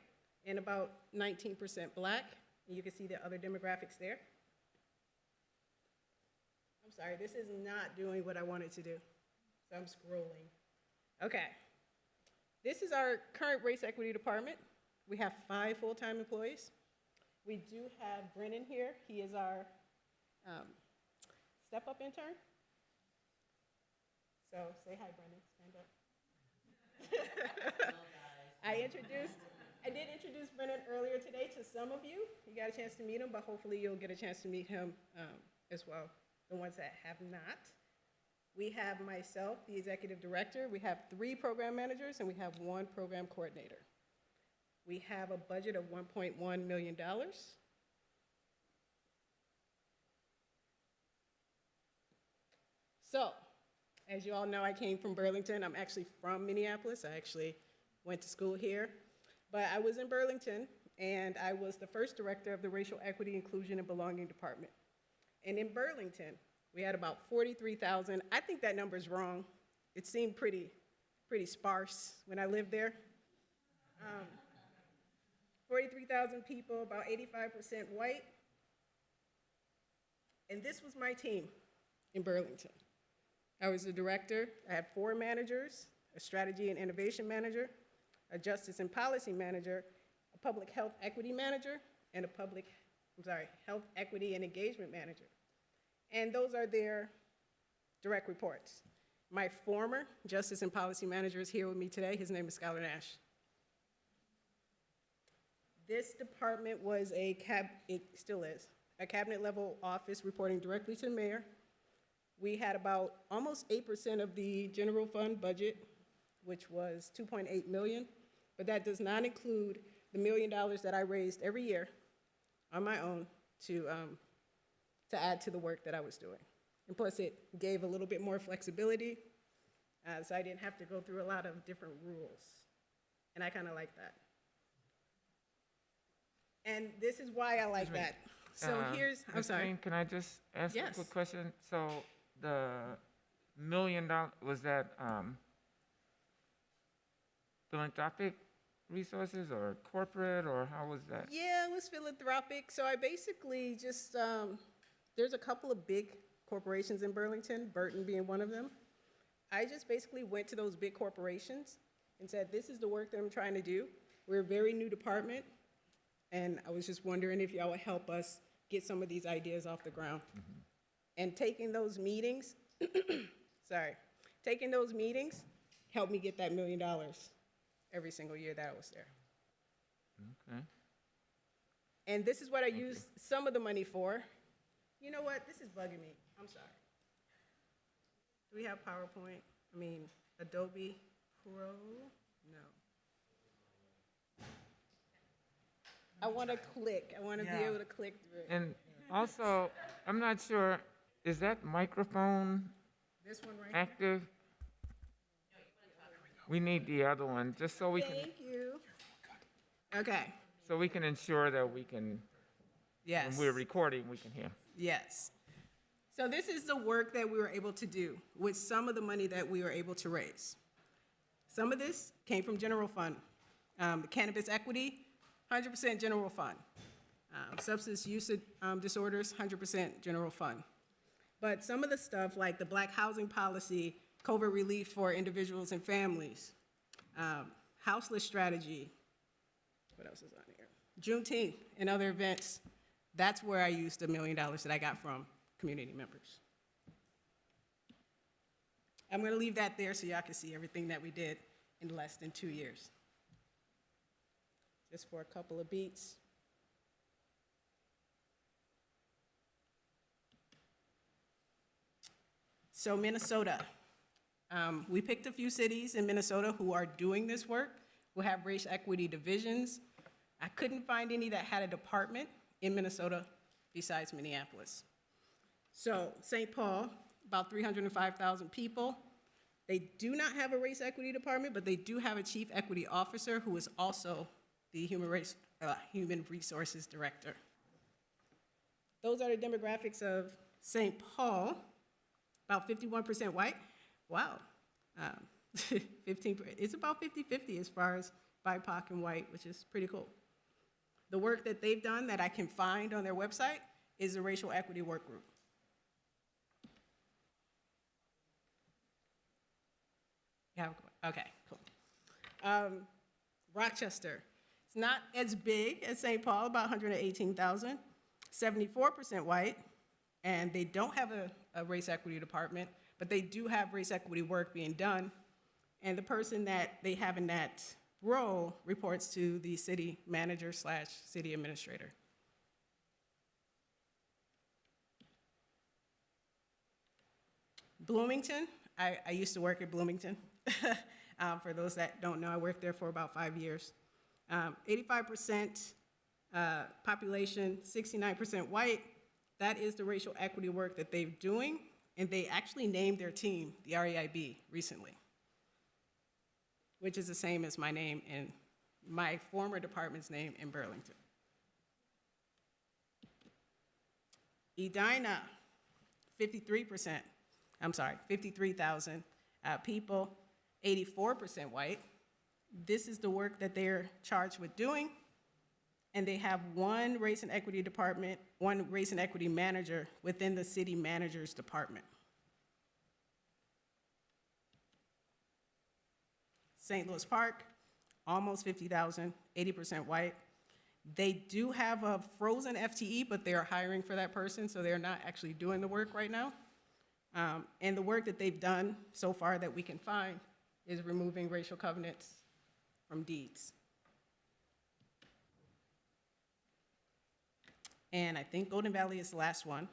and about 19% black. And you can see the other demographics there. I'm sorry, this is not doing what I wanted to do, so I'm scrolling. Okay, this is our current race equity department. We have 5 full-time employees, We do have Brennan here. He is our step-up intern. So say hi, Brennan. Stand up. I did introduce Brennan earlier today to some of you. You got a chance to meet him, but hopefully you'll get a chance to meet him as well, the ones that have not. We have myself, the executive director. We have 3 program managers, and we have 1 program coordinator. We have a budget of $1.1 million. So, as you all know, I came from Burlington. I'm actually from Minneapolis. I actually went to school here. But I was in Burlington, and I was the first director of the Racial Equity, Inclusion, and Belonging Department. And in Burlington, we had about 43,000. I think that number's wrong. It seemed pretty sparse when I lived there. 43,000 people, about 85% white. And this was my team in Burlington. I was the director. I had 4 managers, a strategy and innovation manager, a justice and policy manager, a public health equity manager, and a health equity and engagement manager. And those are their direct reports. My former justice and policy manager is here with me today. His name is Skylar Nash. This department was it still is, a cabinet level office reporting directly to the mayor. We had about almost 8% of the general fund budget, which was $2.8 million, but that does not include the $1 million that I raised every year on my own to add to the work that I was doing. And plus it gave a little bit more flexibility, so I didn't have to go through a lot of different rules. And I kind of like that. And this is why I like that. So I'm Ms. sorry. Green, can I just ask a Yes. quick question? So the $1 million, was that philanthropic resources or corporate, or how was that? Yeah, it was philanthropic. So I basically just, there's a couple of big corporations in Burlington, Burton being one of them. I just basically went to those big corporations and said, this is the work that I'm trying to do. We're a very new department, and I was just wondering if y'all would help us get some of these ideas off the ground. Mm-hmm. And taking those meetings, helped me get that $1 million every single year that I was there. Okay. And this is what I used some of the money for. You know what? This is bugging me. I'm sorry. Do we have PowerPoint? I mean, Adobe Pro? No. I want to click. I want to be able to click through it. And also, I'm not sure, is that microphone This one right here? active? We need the other one, just so we can, Thank you. Okay. so we can ensure that we can, Yes. when we're recording, we can hear. Yes. So this is the work that we were able to do with some of the money that we were able to raise. Some of this came from general fund. The cannabis equity, 100% general fund. Substance use disorders, 100% general fund. But some of the stuff like the Black housing policy, COVID relief for individuals and families, houseless strategy, what else is on here? Juneteenth and other events, that's where I used the $1 million that I got from community members. I'm gonna leave that there so y'all can see everything that we did in less than 2 years. Just for a couple of beats. So Minnesota, we picked a few cities in Minnesota who are doing this work, who have race equity divisions. I couldn't find any that had a department in Minnesota besides Minneapolis. So St. Paul, about 305,000 people. They do not have a race equity department, but they do have a chief equity officer who is also the human resources director. Those are the demographics of St. Paul, about 51% white. Wow. 15, it's about 50-50 as far as BIPOC and white, which is pretty cool. The work that they've done that I can find on their website is the Racial Equity Work Group. Yeah, okay, cool. Rochester, It's not as big as St. Paul, about 118,000, 74% white, and they don't have a race equity department, but they do have race equity work being done. And the person that they have in that role reports to the city manager / city administrator. Bloomington, I used to work at Bloomington. For those that don't know, I worked there for about 5 years. 85% population, 69% white. That is the racial equity work that they're doing, and they actually named their team the REIB recently, which is the same as my name and my former department's name in Burlington. Edina, 53%. 53,000 people, 84% white. This is the work that they're charged with doing, and they have one race and equity department, one race and equity manager within the city manager's department. St. Louis Park, almost 50,000, 80% white. They do have a frozen FTE, but they're hiring for that person, so they're not actually doing the work right now. And the work that they've done so far that we can find is removing racial covenants from deeds. And I think Golden Valley is the last one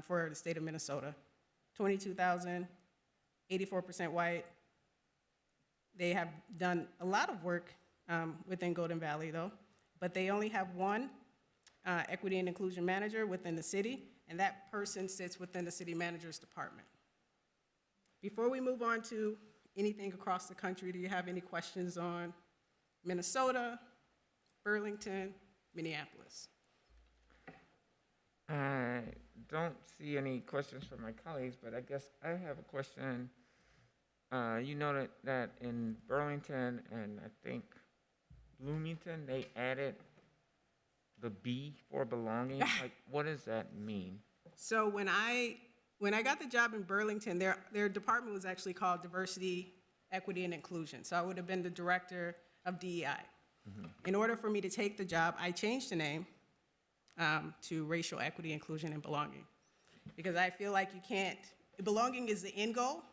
for the state of Minnesota. 22,000, 84% white. They have done a lot of work within Golden Valley, though, but they only have one equity and inclusion manager within the city, and that person sits within the city manager's department. Before we move on to anything across the country, do you have any questions on Minnesota, Burlington, Minneapolis? I don't see any questions from my colleagues, but I guess I have a question. You noted that in Burlington and I think Bloomington, they added the B for belonging. Like, what does that mean? So when I got the job in Burlington, their department was actually called Diversity, Equity, and Inclusion. So I would have been the director of DEI. Mm-hmm. In order for me to take the job, I changed the name to Racial Equity, Inclusion, and Belonging. Because I feel like you can't, belonging is the end goal,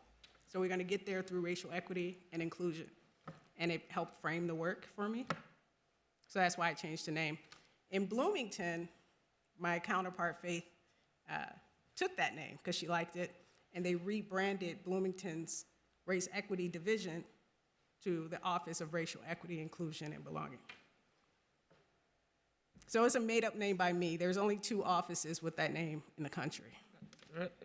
so we're gonna get there through racial equity and inclusion. And it helped frame the work for me. So that's why I changed the name. In Bloomington, my counterpart, Faith, took that name because she liked it, and they rebranded Bloomington's Race Equity Division to the Office of Racial Equity, Inclusion, and Belonging. So it's a made-up name by me. There's only 2 offices with that name in the country.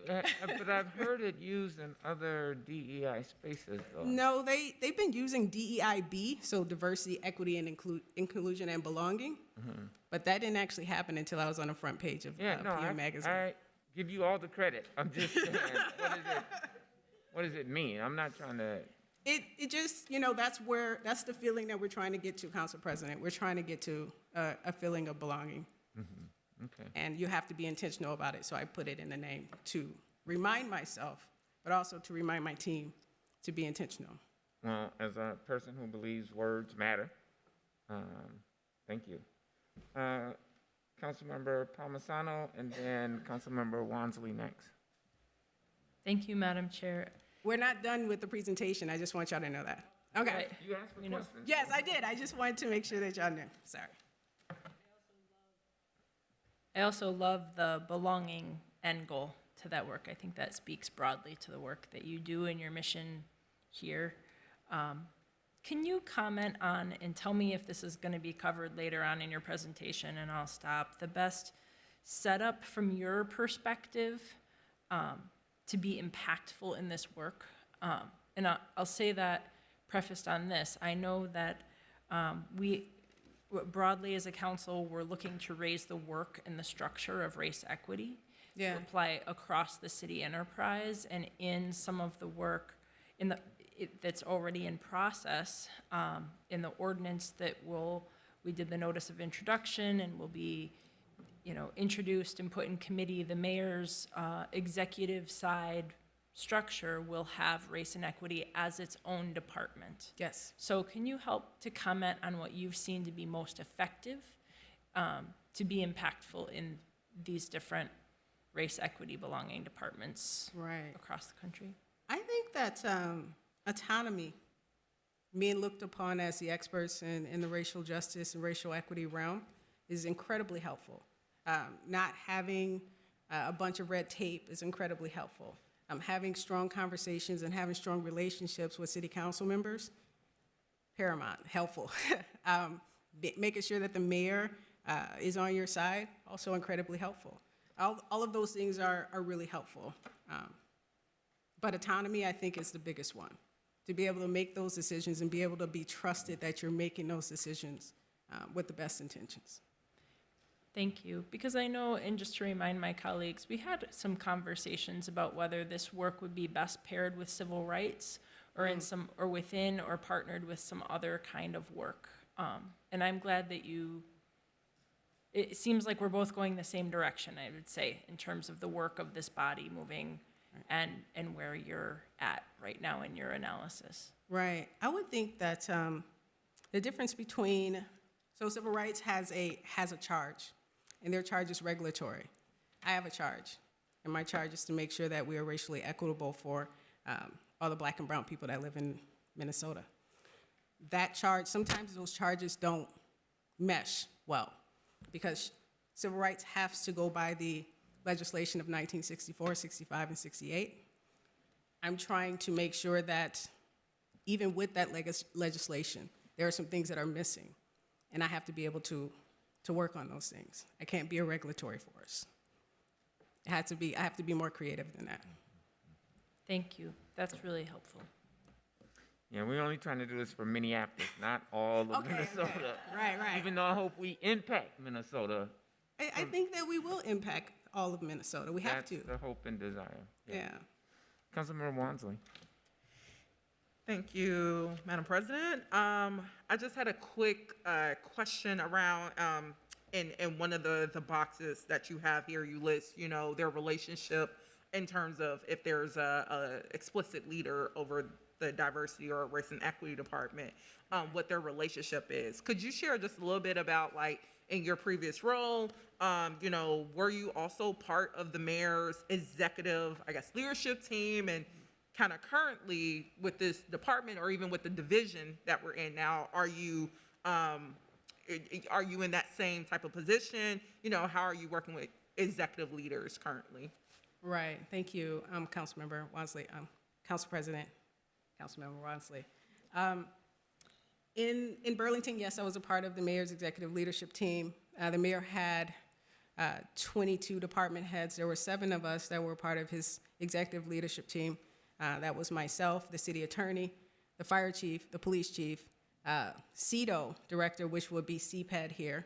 But I've heard it used in other DEI spaces, though. No, they've been using DEIB, so Diversity, Equity, and Inclusion and Belonging. Mm-hmm. But that didn't actually happen until I was on the front page of PM Magazine. I give you all the credit. I'm just saying, what does it mean? I'm not trying to... It just, that's the feeling that we're trying to get to, Council President. We're trying to get to a feeling of belonging. Mm-hmm. Okay. And you have to be intentional about it, so I put it in the name to remind myself, but also to remind my team to be intentional. Well, as a person who believes words matter, thank you. Councilmember Palmisano, and then Councilmember Wansley next. Thank you, Madam Chair. We're not done with the presentation. I just want y'all to know that. Okay. Right. You asked for questions. Yes, I did. I just wanted to make sure that y'all knew. Sorry. I also love the belonging end goal to that work. I think that speaks broadly to the work that you do and your mission here. Can you comment on, and tell me if this is going to be covered later on in your presentation, and I'll stop, the best setup from your perspective to be impactful in this work? And I'll say that prefaced on this. I know that we broadly as a council, we're looking to raise the work and the structure of race equity to apply across the city enterprise, and in some of the work that's already in process, in the ordinance that we did the notice of introduction and will be introduced and put in committee. The mayor's executive side structure will have race and equity as its own department. Yes. So can you help to comment on what you've seen to be most effective, to be impactful in these different race equity belonging departments Right. across the country? I think that autonomy, being looked upon as the experts in the racial justice and racial equity realm, is incredibly helpful. Not having a bunch of red tape is incredibly helpful. Having strong conversations and having strong relationships with city council members, paramount, helpful. Making sure that the mayor is on your side, also incredibly helpful. All of those things are really helpful. But autonomy, I think, is the biggest one. To be able to make those decisions and be able to be trusted that you're making those decisions with the best intentions. Thank you. Because I know, and just to remind my colleagues, we had some conversations about whether this work would be best paired with civil rights or in some, or within, or partnered with some other kind of work. And I'm glad that it seems like we're both going the same direction, I would say, in terms of the work of this body moving and where you're at right now in your analysis. Right. I would think that the difference between, so civil rights has a charge, and their charge is regulatory. I have a charge, and my charge is to make sure that we are racially equitable for all the Black and brown people that live in Minnesota. That charge, sometimes those charges don't mesh well, because civil rights has to go by the legislation of 1964, 65, and 68. I'm trying to make sure that even with that legislation, there are some things that are missing, and I have to be able to work on those things. I can't be a regulatory force. I have to be more creative than that. Thank you. That's really helpful. Yeah, we're only trying to do this for Minneapolis, not all of Minnesota. Right. Even though I hope we impact Minnesota. I think that we will impact all of Minnesota. We have to. That's the hope and desire. Yeah. Councilmember Wansley. Thank you, Madam President. I just had a quick question around, in one of the boxes that you have here, you list, their relationship in terms of if there's a explicit leader over the diversity or race and equity department, what their relationship is. Could you share just a little bit about, like, in your previous role, were you also part of the mayor's executive, leadership team, and kind of currently with this department or even with the division that we're in now, are you in that same type of position? How are you working with executive leaders currently? Right. Thank you, Councilmember Wansley, Council President, Councilmember Wansley. In Burlington, yes, I was a part of the mayor's executive leadership team. The mayor had 22 department heads. There were 7 of us that were part of his executive leadership team. That was myself, the city attorney, the fire chief, the police chief, CEDO director, which would be CPED here,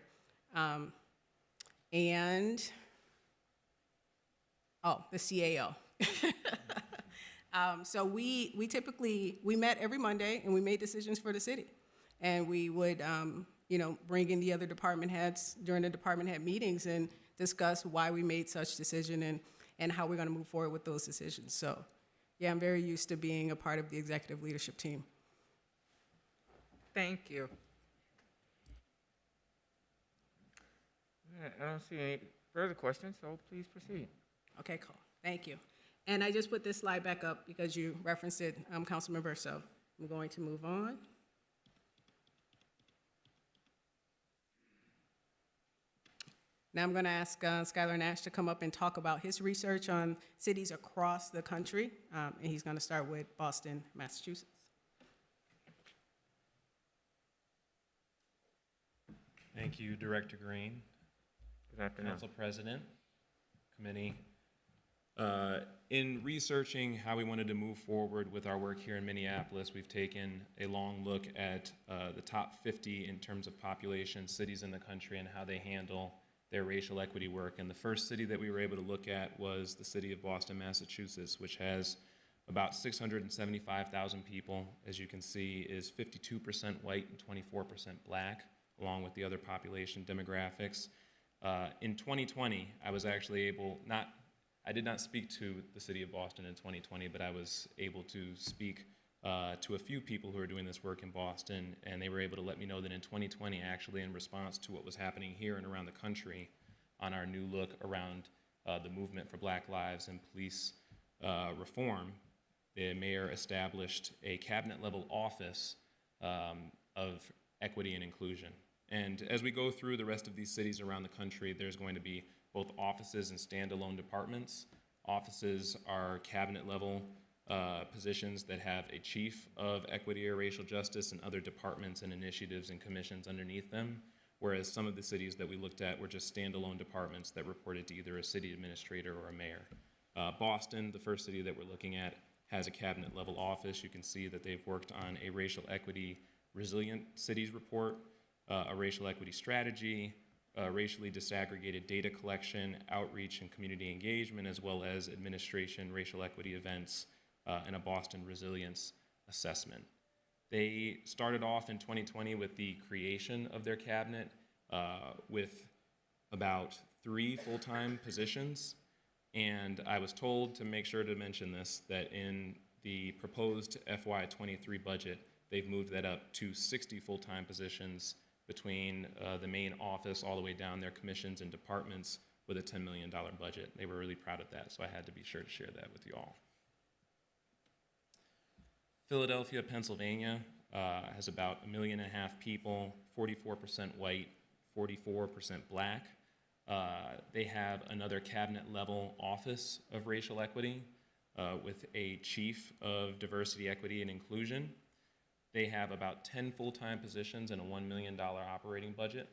and the CAO. So we typically met every Monday, and we made decisions for the city. And we would, bring in the other department heads during the department head meetings and discuss why we made such decision and how we're going to move forward with those decisions. So, yeah, I'm very used to being a part of the executive leadership team. Thank you. I don't see any further questions, so please proceed. Okay, cool. Thank you. And I just put this slide back up because you referenced it, Councilmember, so I'm going to move on. Now I'm going to ask Skylar Nash to come up and talk about his research on cities across the country, and he's going to start with Boston, Massachusetts. Thank you, Director Green. Good afternoon. Council President, committee. In researching how we wanted to move forward with our work here in Minneapolis, we've taken a long look at the top 50 in terms of population cities in the country and how they handle their racial equity work. And the first city that we were able to look at was the city of Boston, Massachusetts, which has about 675,000 people. As you can see, is 52% white and 24% black, along with the other population demographics. In 2020, I was actually able, I did not speak to the city of Boston in 2020, but I was able to speak to a few people who are doing this work in Boston, and they were able to let me know that in 2020, actually in response to what was happening here and around the country on our new look around the movement for Black Lives and police reform, the mayor established a cabinet-level office of equity and inclusion. And as we go through the rest of these cities around the country, there's going to be both offices and standalone departments. Offices are cabinet-level positions that have a chief of equity or racial justice and other departments and initiatives and commissions underneath them, whereas some of the cities that we looked at were just standalone departments that reported to either a city administrator or a mayor. Boston, the first city that we're looking at, has a cabinet-level office. You can see that they've worked on a racial equity resilient cities report, a racial equity strategy, racially disaggregated data collection, outreach and community engagement, as well as administration, racial equity events, and a Boston resilience assessment. They started off in 2020 with the creation of their cabinet with about 3 full-time positions. And I was told to make sure to mention this, that in the proposed FY23 budget, they've moved that up to 60 full-time positions between the main office all the way down their commissions and departments with a $10 million budget. They were really proud of that, so I had to be sure to share that with you all. Philadelphia, Pennsylvania has about 1.5 million people, 44% white, 44% black. They have another cabinet-level office of racial equity with a chief of diversity, equity, and inclusion. They have about 10 full-time positions and a $1 million operating budget.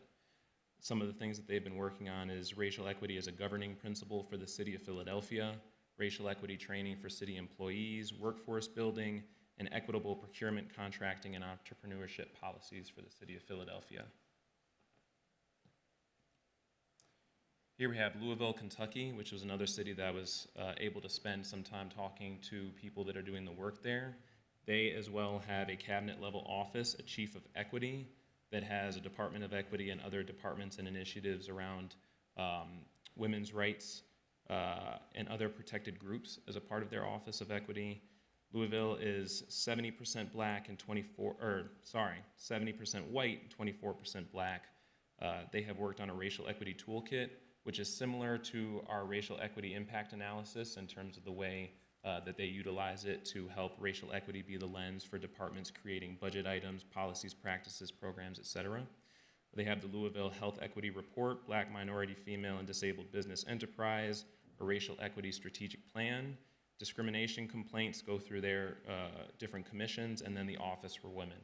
Some of the things that they've been working on is racial equity as a governing principle for the city of Philadelphia, racial equity training for city employees, workforce building, and equitable procurement, contracting, and entrepreneurship policies for the city of Philadelphia. Here we have Louisville, Kentucky, which was another city that I was able to spend some time talking to people that are doing the work there. They as well have a cabinet-level office, a chief of equity, that has a Department of Equity and other departments and initiatives around women's rights and other protected groups as a part of their Office of Equity. Louisville is 70% black and 70% white and 24% black. They have worked on a racial equity toolkit, which is similar to our racial equity impact analysis in terms of the way that they utilize it to help racial equity be the lens for departments creating budget items, policies, practices, programs, et cetera. They have the Louisville Health Equity Report, Black, Minority, Female, and Disabled Business Enterprise, a racial equity strategic plan. Discrimination complaints go through their different commissions, and then the Office for Women,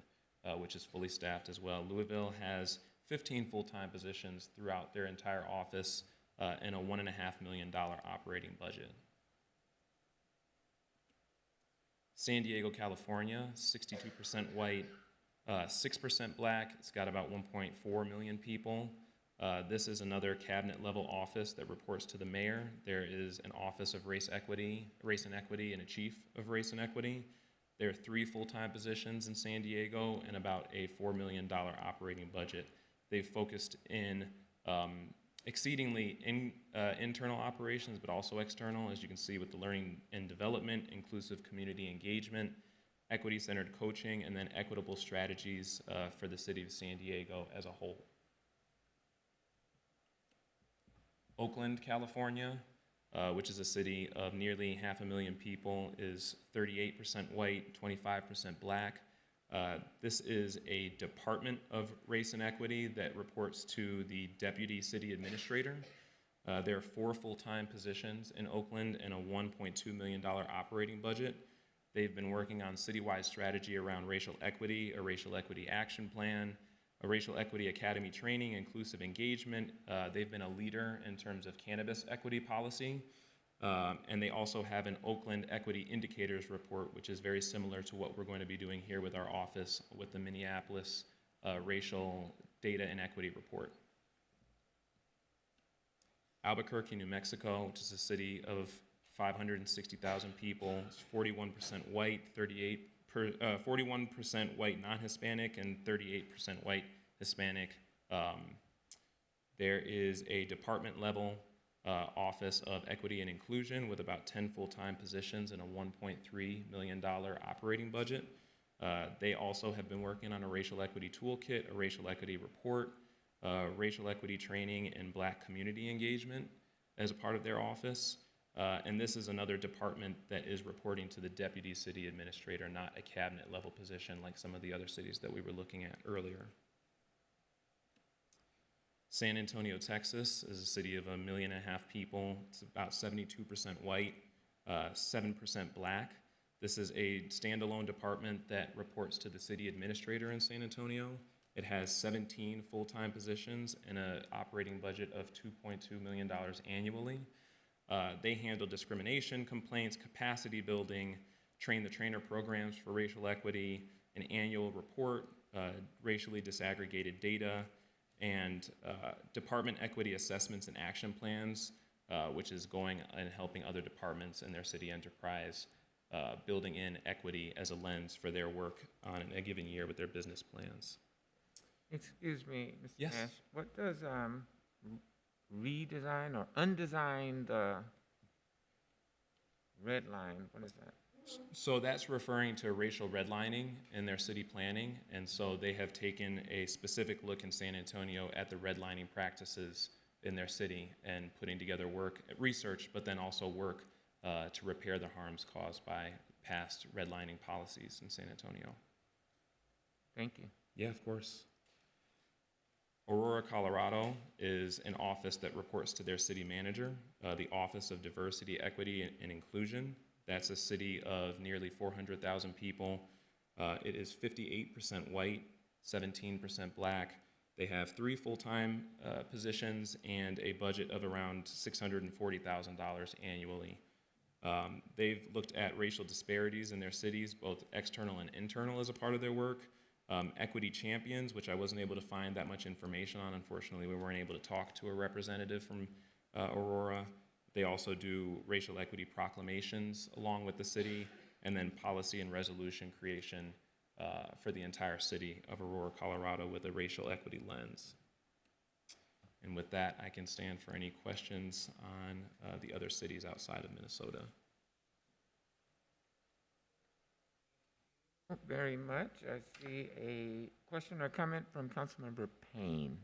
which is fully staffed as well. Louisville has 15 full-time positions throughout their entire office and a $1.5 million operating budget. San Diego, California, 62% white, 6% black. It's got about 1.4 million people. This is another cabinet-level office that reports to the mayor. There is an Office of Race and Equity, and a Chief of Race and Equity. There are 3 full-time positions in San Diego and about a $4 million operating budget. They've focused in exceedingly internal operations, but also external, as you can see with the learning and development, inclusive community engagement, equity-centered coaching, and then equitable strategies for the city of San Diego as a whole. Oakland, California, which is a city of nearly 500,000 people, is 38% white, 25% black. This is a Department of Race and Equity that reports to the Deputy City Administrator. There are 4 full-time positions in Oakland and a $1.2 million operating budget. They've been working on citywide strategy around racial equity, a racial equity action plan, a racial equity academy training, inclusive engagement. They've been a leader in terms of cannabis equity policy. And they also have an Oakland Equity Indicators Report, which is very similar to what we're going to be doing here with our office with the Minneapolis Racial Data and Equity Report. Albuquerque, New Mexico, which is a city of 560,000 people, is 41% white, 41% white non-Hispanic, and 38% white Hispanic. There is a department-level Office of Equity and Inclusion with about 10 full-time positions and a $1.3 million operating budget. They also have been working on a racial equity toolkit, a racial equity report, racial equity training, and Black community engagement as a part of their office. And this is another department that is reporting to the Deputy City Administrator, not a cabinet level position like some of the other cities that we were looking at earlier. San Antonio, Texas is a city of 1.5 million people. It's about 72% white, 7% Black. This is a standalone department that reports to the city administrator in San Antonio. It has 17 full-time positions and an operating budget of $2.2 million annually. They handle discrimination complaints, capacity building, train-the-trainer programs for racial equity, an annual report, racially disaggregated data, and department equity assessments and action plans, which is going and helping other departments in their city enterprise, building in equity as a lens for their work on a given year with their business plans. Excuse me, Mr. Yes. Nash, what does redesign or undesign the red line, what is that? So that's referring to racial redlining in their city planning, and so they have taken a specific look in San Antonio at the redlining practices in their city and putting together research, but then also work to repair the harms caused by past redlining policies in San Antonio. Thank you. Yeah, of course. Aurora, Colorado is an office that reports to their city manager, the Office of Diversity, Equity, and Inclusion. That's a city of nearly 400,000 people. It is 58% white, 17% Black. They have 3 full-time positions and a budget of around $640,000 annually. They've looked at racial disparities in their cities, both external and internal, as a part of their work. Equity champions, which I wasn't able to find that much information on. Unfortunately, we weren't able to talk to a representative from Aurora. They also do racial equity proclamations along with the city, and then policy and resolution creation for the entire city of Aurora, Colorado, with a racial equity lens. And with that, I can stand for any questions on the other cities outside of Minnesota. Very much. I see a question or comment from Councilmember Payne.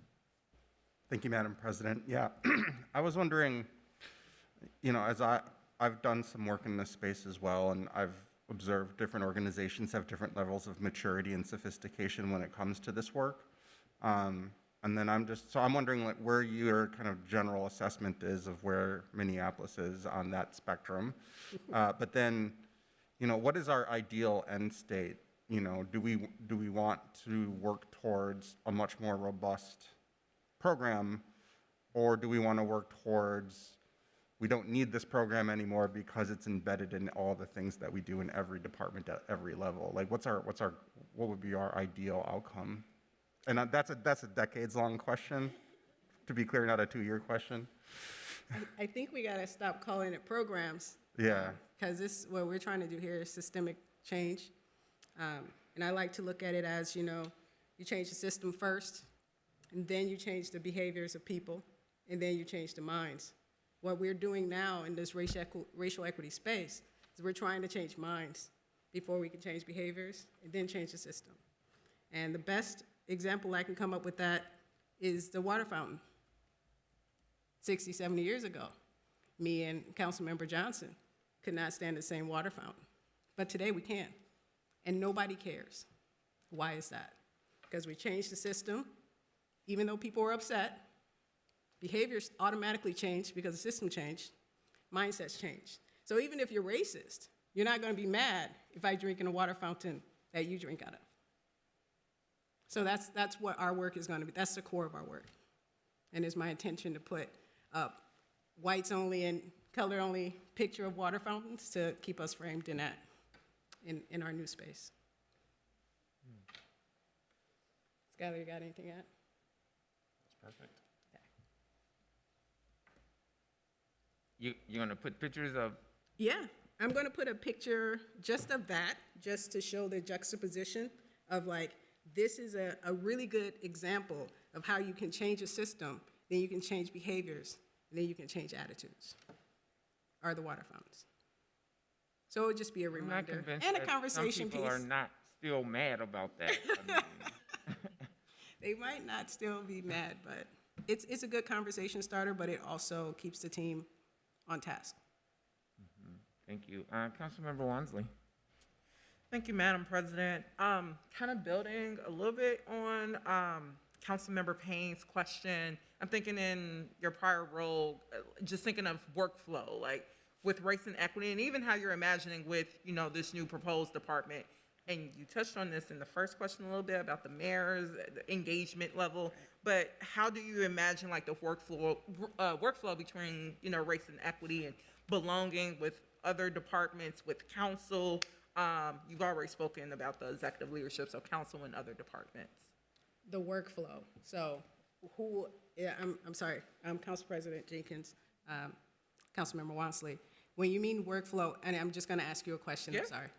Thank you, Madam President. Yeah, I was wondering, you know, as I've done some work in this space as well, and I've observed different organizations have different levels of maturity and sophistication when it comes to this work. And then I'm wondering like where your kind of general assessment is of where Minneapolis is on that spectrum. But then, you know, what is our ideal end state? You know, do we want to work towards a much more robust program, or do we want to work towards we don't need this program anymore because it's embedded in all the things that we do in every department at every level? Like, what would be our ideal outcome? And that's a decades-long question. To be clear, not a 2-year question. I think we gotta stop calling it programs. Yeah. Because what we're trying to do here is systemic change. And I like to look at it as, you know, you change the system first, and then you change the behaviors of people, and then you change the minds. What we're doing now in this racial equity space is we're trying to change minds before we can change behaviors, and then change the system. And the best example I can come up with that is the water fountain. 60, 70 years ago, me and Councilmember Johnson could not stand the same water fountain. But today we can, and nobody cares. Why is that? Because we changed the system, even though people were upset, behaviors automatically changed because the system changed, mindsets changed. So even if you're racist, you're not gonna be mad if I drink in a water fountain that you drink out of. So that's what our work is gonna be. That's the core of our work. And it's my intention to put up whites only and color only picture of water fountains to keep us framed in that, in our new space. Skylar, you got anything to add? That's perfect. You're gonna put pictures of? Yeah, I'm gonna put a picture just of that, just to show the juxtaposition of like, this is a really good example of how you can change a system, then you can change behaviors, and then you can change attitudes, are the water fountains. So it would just be a I'm not reminder convinced and a that conversation some people are piece. not still mad about that. I mean, They might not still be mad, but it's a good conversation starter, but it also keeps the team on task. Thank you. Councilmember Wansley. Thank you, Madam President. Kind of building a little bit on Councilmember Payne's question. I'm thinking in your prior role, just thinking of workflow, like with race and equity, and even how you're imagining with, this new proposed department. And you touched on this in the first question a little bit about the mayor's the engagement level, but how do you imagine like the workflow between, race and equity and belonging with other departments, with council? You've already spoken about the executive leadership, so council and other departments. The workflow. So I'm sorry, Council President Jenkins, Councilmember Wansley. When you mean workflow, and I'm just gonna ask you a question, Yeah. I'm sorry.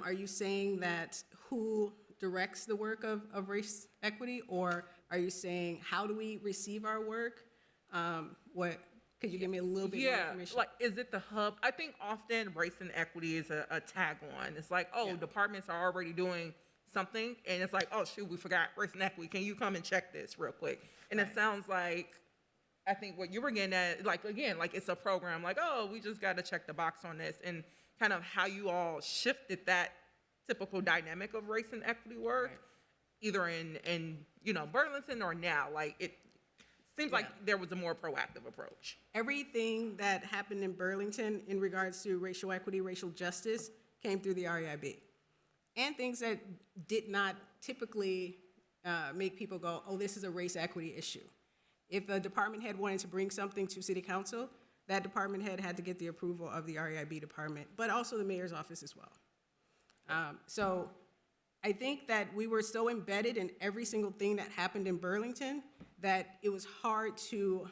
Are you saying that who directs the work of race equity, or are you saying how do we receive our work? Could you give me a little bit more information? Like, is it the hub? I think often race and equity is a tagline. It's like, departments are already doing something, and it's like, oh, shoot, we forgot race and equity. Can you come and check this real quick? And it sounds like, I think what you were getting at, like, again, like it's a program, like, oh, we just got to check the box on this, and kind of how you all shifted that typical dynamic of race and equity work, either in Burlington or now. Like, it seems like there was a more proactive approach. Everything that happened in Burlington in regards to racial equity, racial justice, came through the REIB. And things that did not typically make people go, oh, this is a race equity issue. If a department head wanted to bring something to city council, that department head had to get the approval of the REIB department, but also the mayor's office as well. So I think that we were so embedded in every single thing that happened in Burlington that it was hard to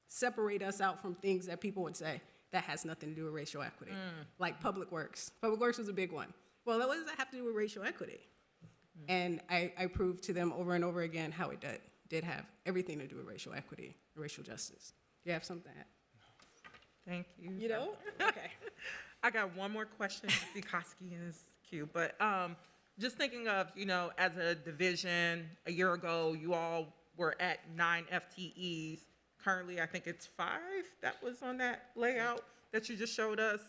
separate us out from things that people would say that has nothing to do with racial equity, like public works. Public works was a big one. Well, what does that have to do with racial equity? And I proved to them over and over again how it did have everything to do with racial equity, racial justice. Do you have something to add? Thank you. You don't? Okay. I got one more question. Koski is cute, but just thinking of, as a division, a year ago, you all were at 9 FTEs. Currently, I think it's 5 that was on that layout that you just showed us.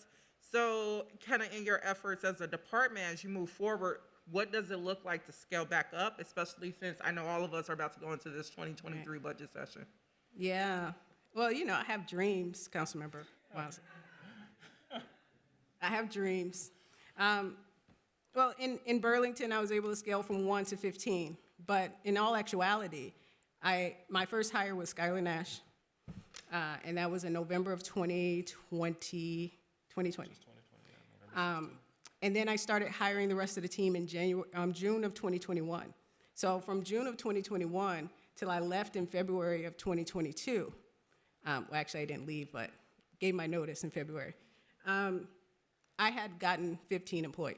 So kind of in your efforts as a department, as you move forward, what does it look like to scale back up, especially since I know all of us are about to go into this 2023 budget session? Yeah. Well, I have dreams, Councilmember Wansley. I have dreams. Well, in Burlington, I was able to scale from 1 to 15. But in all actuality, my first hire was Skylar Nash, and that was in November of 2020. And then I started hiring the rest of the team in June of 2021. So from June of 2021 till I left in February of 2022, well, actually I didn't leave, but gave my notice in February, I had gotten 15 employees.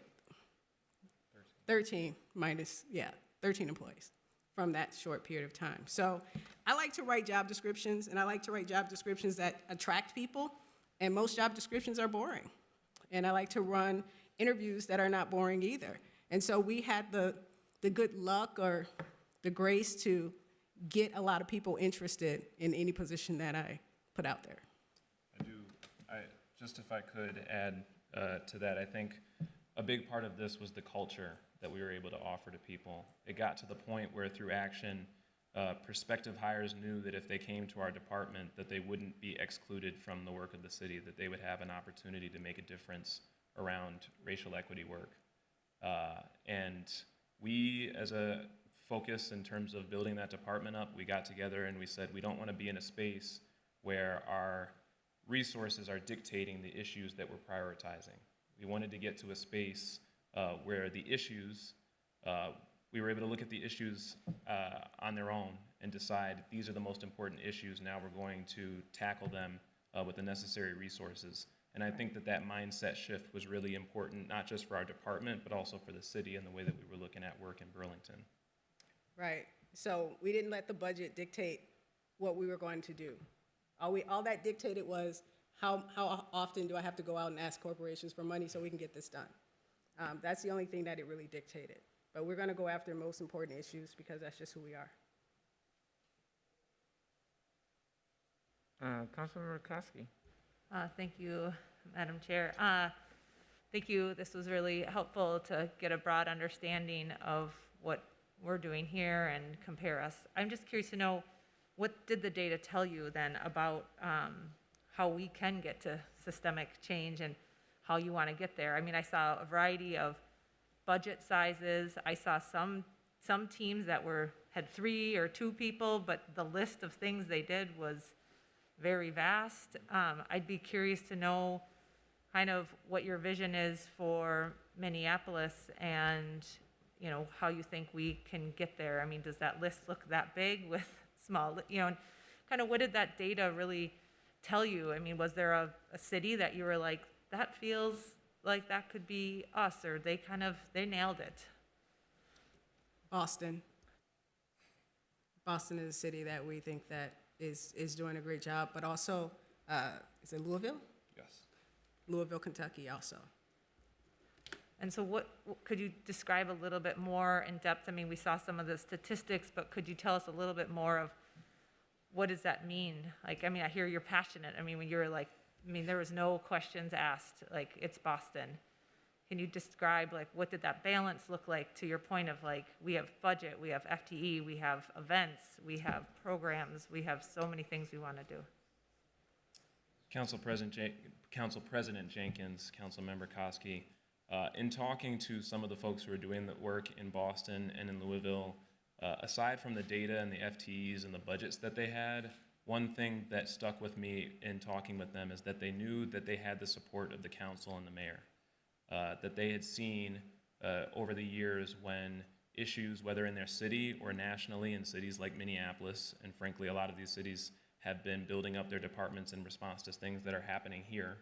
13 employees from that short period of time. So I like to write job descriptions, and I like to write job descriptions that attract people, and most job descriptions are boring. And I like to run interviews that are not boring either. And so we had the good luck or the grace to get a lot of people interested in any position that I put out there. Just if I could add to that, I think a big part of this was the culture that we were able to offer to people. It got to the point where through action, prospective hires knew that if they came to our department, that they wouldn't be excluded from the work of the city, that they would have an opportunity to make a difference around racial equity work. And we, as a focus in terms of building that department up, we got together and we said, we don't want to be in a space where our resources are dictating the issues that we're prioritizing. We wanted to get to a space where the issues, we were able to look at the issues on their own and decide these are the most important issues. Now we're going to tackle them with the necessary resources. And I think that mindset shift was really important, not just for our department, but also for the city and the way that we were looking at work in Burlington. Right. So we didn't let the budget dictate what we were going to do. All that dictated was how often do I have to go out and ask corporations for money so we can get this done. That's the only thing that it really dictated. But we're going to go after the most important issues because that's just who we are. Councilmember Koski. Thank you, Madam Chair. Thank you. This was really helpful to get a broad understanding of what we're doing here and compare us. I'm just curious to know, what did the data tell you then about how we can get to systemic change and how you want to get there? I mean, I saw a variety of budget sizes. I saw some teams that had 3 or 2 people, but the list of things they did was very vast. I'd be curious to know kind of what your vision is for Minneapolis and, you know, how you think we can get there. I mean, does that list look that big with small, you know, and kind of what did that data really tell you? I mean, was there a city that you were like, that feels like that could be us, or they nailed it? Boston. Boston is a city that we think that is doing a great job, but also, is it Louisville? Yes. Louisville, Kentucky also. And so what could you describe a little bit more in depth? I mean, we saw some of the statistics, but could you tell us a little bit more of what does that mean? Like, I mean, I hear you're passionate. I mean, when you're like, I mean, there was no questions asked, like, it's Boston. Can you describe, like, what did that balance look like, to your point of, like, we have budget, we have FTE, we have events, we have programs, we have so many things we want to do? Council President Jenkins, Councilmember Koski, in talking to some of the folks who are doing the work in Boston and in Louisville, aside from the data and the FTEs and the budgets that they had, one thing that stuck with me in talking with them is that they knew that they had the support of the council and the mayor. That they had seen over the years when issues, whether in their city or nationally in cities like Minneapolis, and frankly, a lot of these cities have been building up their departments in response to things that are happening here,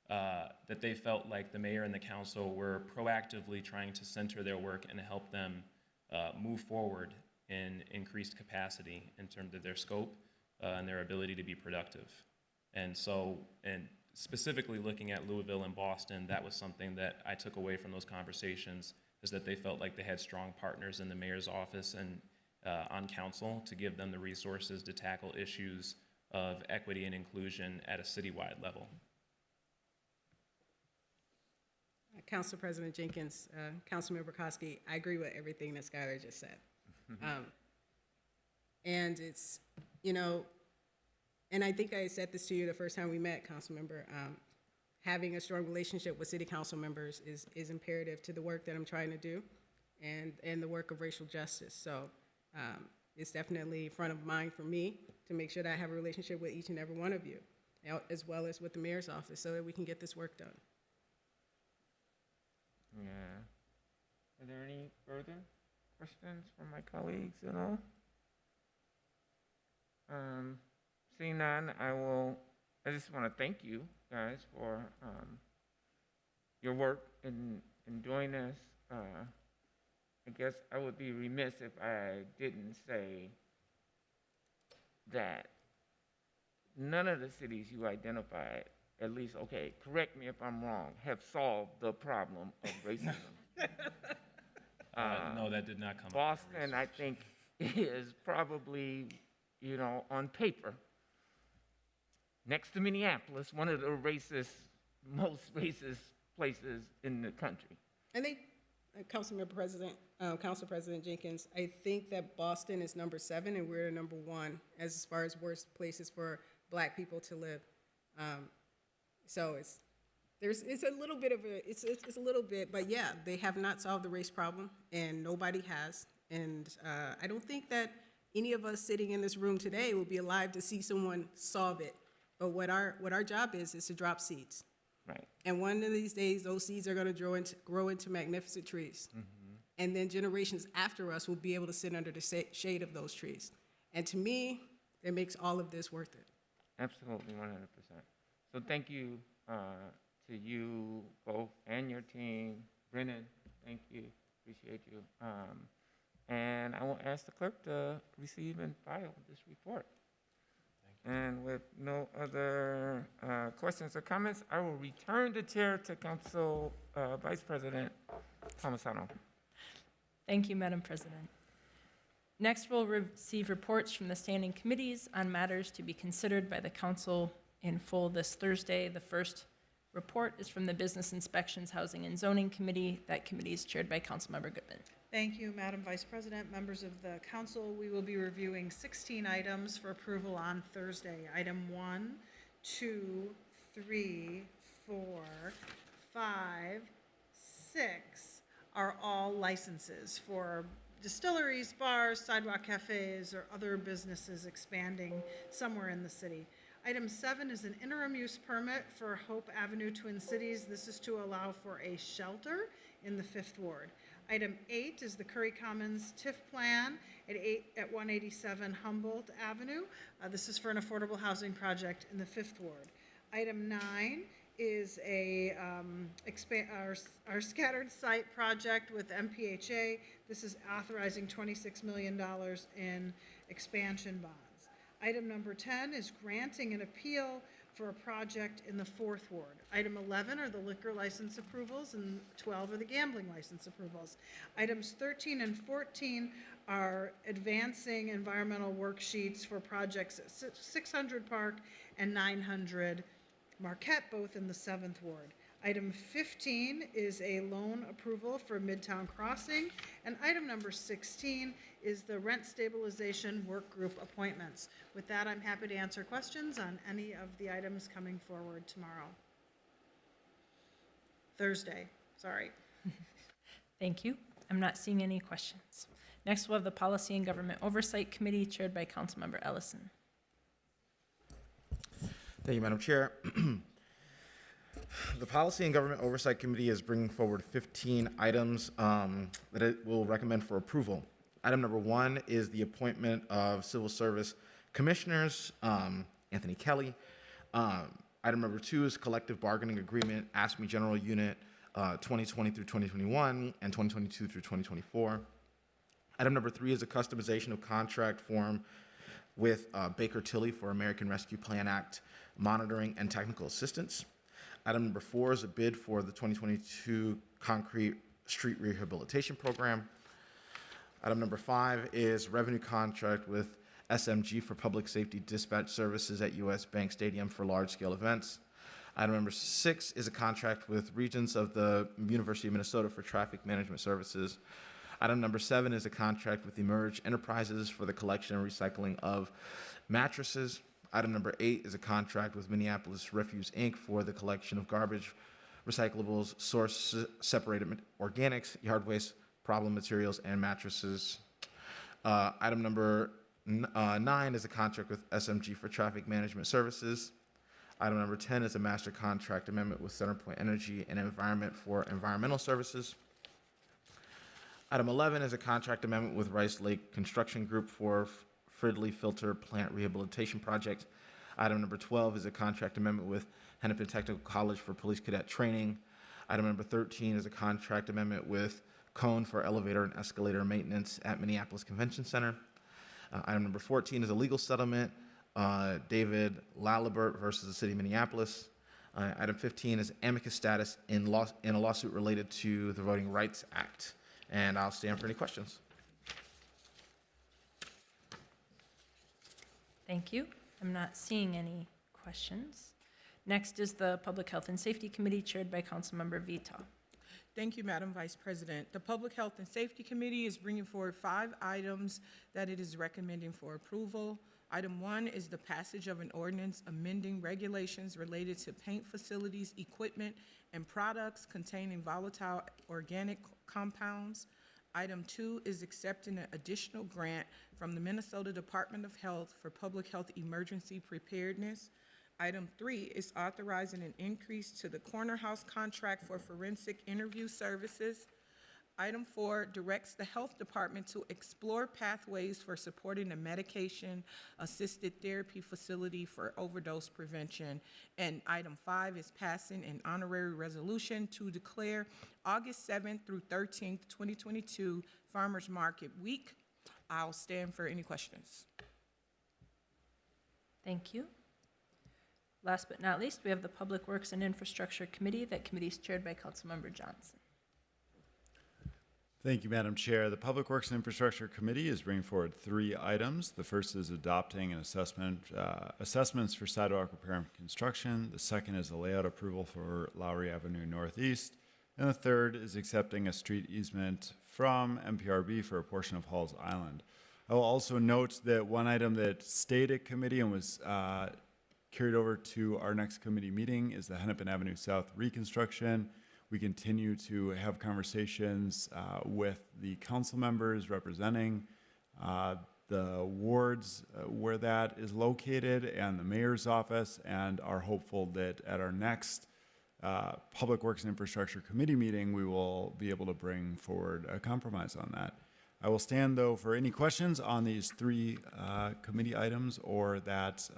that they felt like the mayor and the council were proactively trying to center their work and help them move forward in increased capacity in terms of their scope and their ability to be productive. And so, and specifically looking at Louisville and Boston, that was something that I took away from those conversations, is that they felt like they had strong partners in the mayor's office and on council to give them the resources to tackle issues of equity and inclusion at a citywide level. Council President Jenkins, Councilmember Koski, I agree with everything that Skylar just said. And it's, you know, and I think I said this to you the first time we met, Councilmember, having a strong relationship with city council members is imperative to the work that I'm trying to do and the work of racial justice. So it's definitely front of mind for me to make sure that I have a relationship with each and every one of you, as well as with the mayor's office, so that we can get this work done. Yeah. Are there any further questions from my colleagues at all? Seeing none, I just want to thank you guys for your work in doing this. I guess I would be remiss if I didn't say that none of the cities you identified, at least, okay, correct me if I'm wrong, have solved the problem of racism. No, that did not come up. Boston, I think, is probably, you know, on paper, next to Minneapolis, one of the most racist places in the country. And they, Council President Jenkins, I think that Boston is number 7 and we're number 1 as far as worst places for Black people to live. So it's a little bit of it's a little bit, but yeah, they have not solved the race problem, and nobody has. And I don't think that any of us sitting in this room today will be alive to see someone solve it. But what our job is to drop seeds. Right. And one of these days, those seeds are going to grow into magnificent trees. Mm-hmm. And then generations after us will be able to sit under the shade of those trees. And to me, it makes all of this worth it. Absolutely, 100%. So thank you to you both and your team. Brennan, thank you. Appreciate you. And I will ask the clerk to receive and file this report. And with no other questions or comments, I will return the chair to Council Vice President Palmisano. Thank you, Madam President. Next, we'll receive reports from the standing committees on matters to be considered by the council in full this Thursday. The first report is from the Business Inspections, Housing and Zoning Committee. That committee is chaired by Councilmember Goodman. Thank you, Madam Vice President, members of the council. We will be reviewing 16 items for approval on Thursday. Item 1, 2, 3, 4, 5, 6 are all licenses for distilleries, bars, sidewalk cafes, or other businesses expanding somewhere in the city. Item 7 is an interim use permit for Hope Avenue, Twin Cities. This is to allow for a shelter in the 5th Ward. Item 8 is the Curry Commons TIF plan at 187 Humboldt Avenue. This is for an affordable housing project in the 5th Ward. Item 9 is our scattered site project with MPHA. This is authorizing $26 million in expansion bonds. Item number 10 is granting an appeal for a project in the 4th Ward. Item 11 are the liquor license approvals, and 12 are the gambling license approvals. Items 13 and 14 are advancing environmental worksheets for projects at 600 Park and 900 Marquette, both in the 7th Ward. Item 15 is a loan approval for Midtown Crossing, and item number 16 is the rent stabilization work group appointments. With that, I'm happy to answer questions on any of the items coming forward Thursday, sorry. Thank you. I'm not seeing any questions. Next, we'll have the Policy and Government Oversight Committee chaired by Councilmember Ellison. Thank you, Madam Chair. The Policy and Government Oversight Committee is bringing forward 15 items that it will recommend for approval. Item number 1 is the appointment of Civil Service Commissioners, Anthony Kelly. Item number 2 is Collective Bargaining Agreement, ASME General Unit 2020 through 2021 and 2022 through 2024. Item number 3 is a customization of contract form with Baker Tilly for American Rescue Plan Act monitoring and technical assistance. Item number 4 is a bid for the 2022 Concrete Street Rehabilitation Program. Item number 5 is revenue contract with SMG for public safety dispatch services at US Bank Stadium for large-scale events. Item number 6 is a contract with Regents of the University of Minnesota for traffic management services. Item number 7 is a contract with Emerge Enterprises for the collection and recycling of mattresses. Item number 8 is a contract with Minneapolis Refuse, Inc. for the collection of garbage, recyclables, source-separated organics, yard waste, problem materials, and mattresses. Item number 9 is a contract with SMG for traffic management services. Item number 10 is a master contract amendment with Centerpoint Energy and Environment for environmental services. Item 11 is a contract amendment with Rice Lake Construction Group for Fridley Filter Plant Rehabilitation Project. Item number 12 is a contract amendment with Hennepin Technical College for police cadet training. Item number 13 is a contract amendment with Cone for elevator and escalator maintenance at Minneapolis Convention Center. Item number 14 is a legal settlement, David Lalibert versus the City of Minneapolis. Item 15 is amicus status in a lawsuit related to the Voting Rights Act. And I'll stand for any questions. Thank you. I'm not seeing any questions. Next is the Public Health and Safety Committee chaired by Councilmember Vita. Thank you, Madam Vice President. The Public Health and Safety Committee is bringing forward 5 items that it is recommending for approval. Item 1 is the passage of an ordinance amending regulations related to paint facilities, equipment, and products containing volatile organic compounds. Item 2 is accepting an additional grant from the Minnesota Department of Health for public health emergency preparedness. Item 3 is authorizing an increase to the corner house contract for forensic interview services. Item 4 directs the health department to explore pathways for supporting a medication-assisted therapy facility for overdose prevention. And item 5 is passing an honorary resolution to declare August 7th through 13th, 2022 Farmers Market Week. I'll stand for any questions. Thank you. Last but not least, we have the Public Works and Infrastructure Committee. That committee is chaired by Councilmember Johnson. Thank you, Madam Chair. The Public Works and Infrastructure Committee is bringing forward 3 items. The first is adopting an assessments for sidewalk repair and construction. The second is a layout approval for Lowry Avenue Northeast. And the third is accepting a street easement from MPRB for a portion of Halls Island. I will also note that one item that stayed at committee and was carried over to our next committee meeting is the Hennepin Avenue South reconstruction. We continue to have conversations with the council members representing the wards where that is located and the mayor's office, and are hopeful that at our next Public Works and Infrastructure Committee meeting, we will be able to bring forward a compromise on that. I will stand, though, for any questions on these 3 committee items or that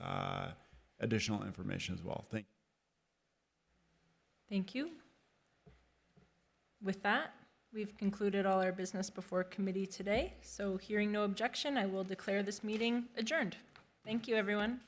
additional information as well. Thank you. Thank you. With that, we've concluded all our business before committee today. So hearing no objection, I will declare this meeting adjourned. Thank you, everyone.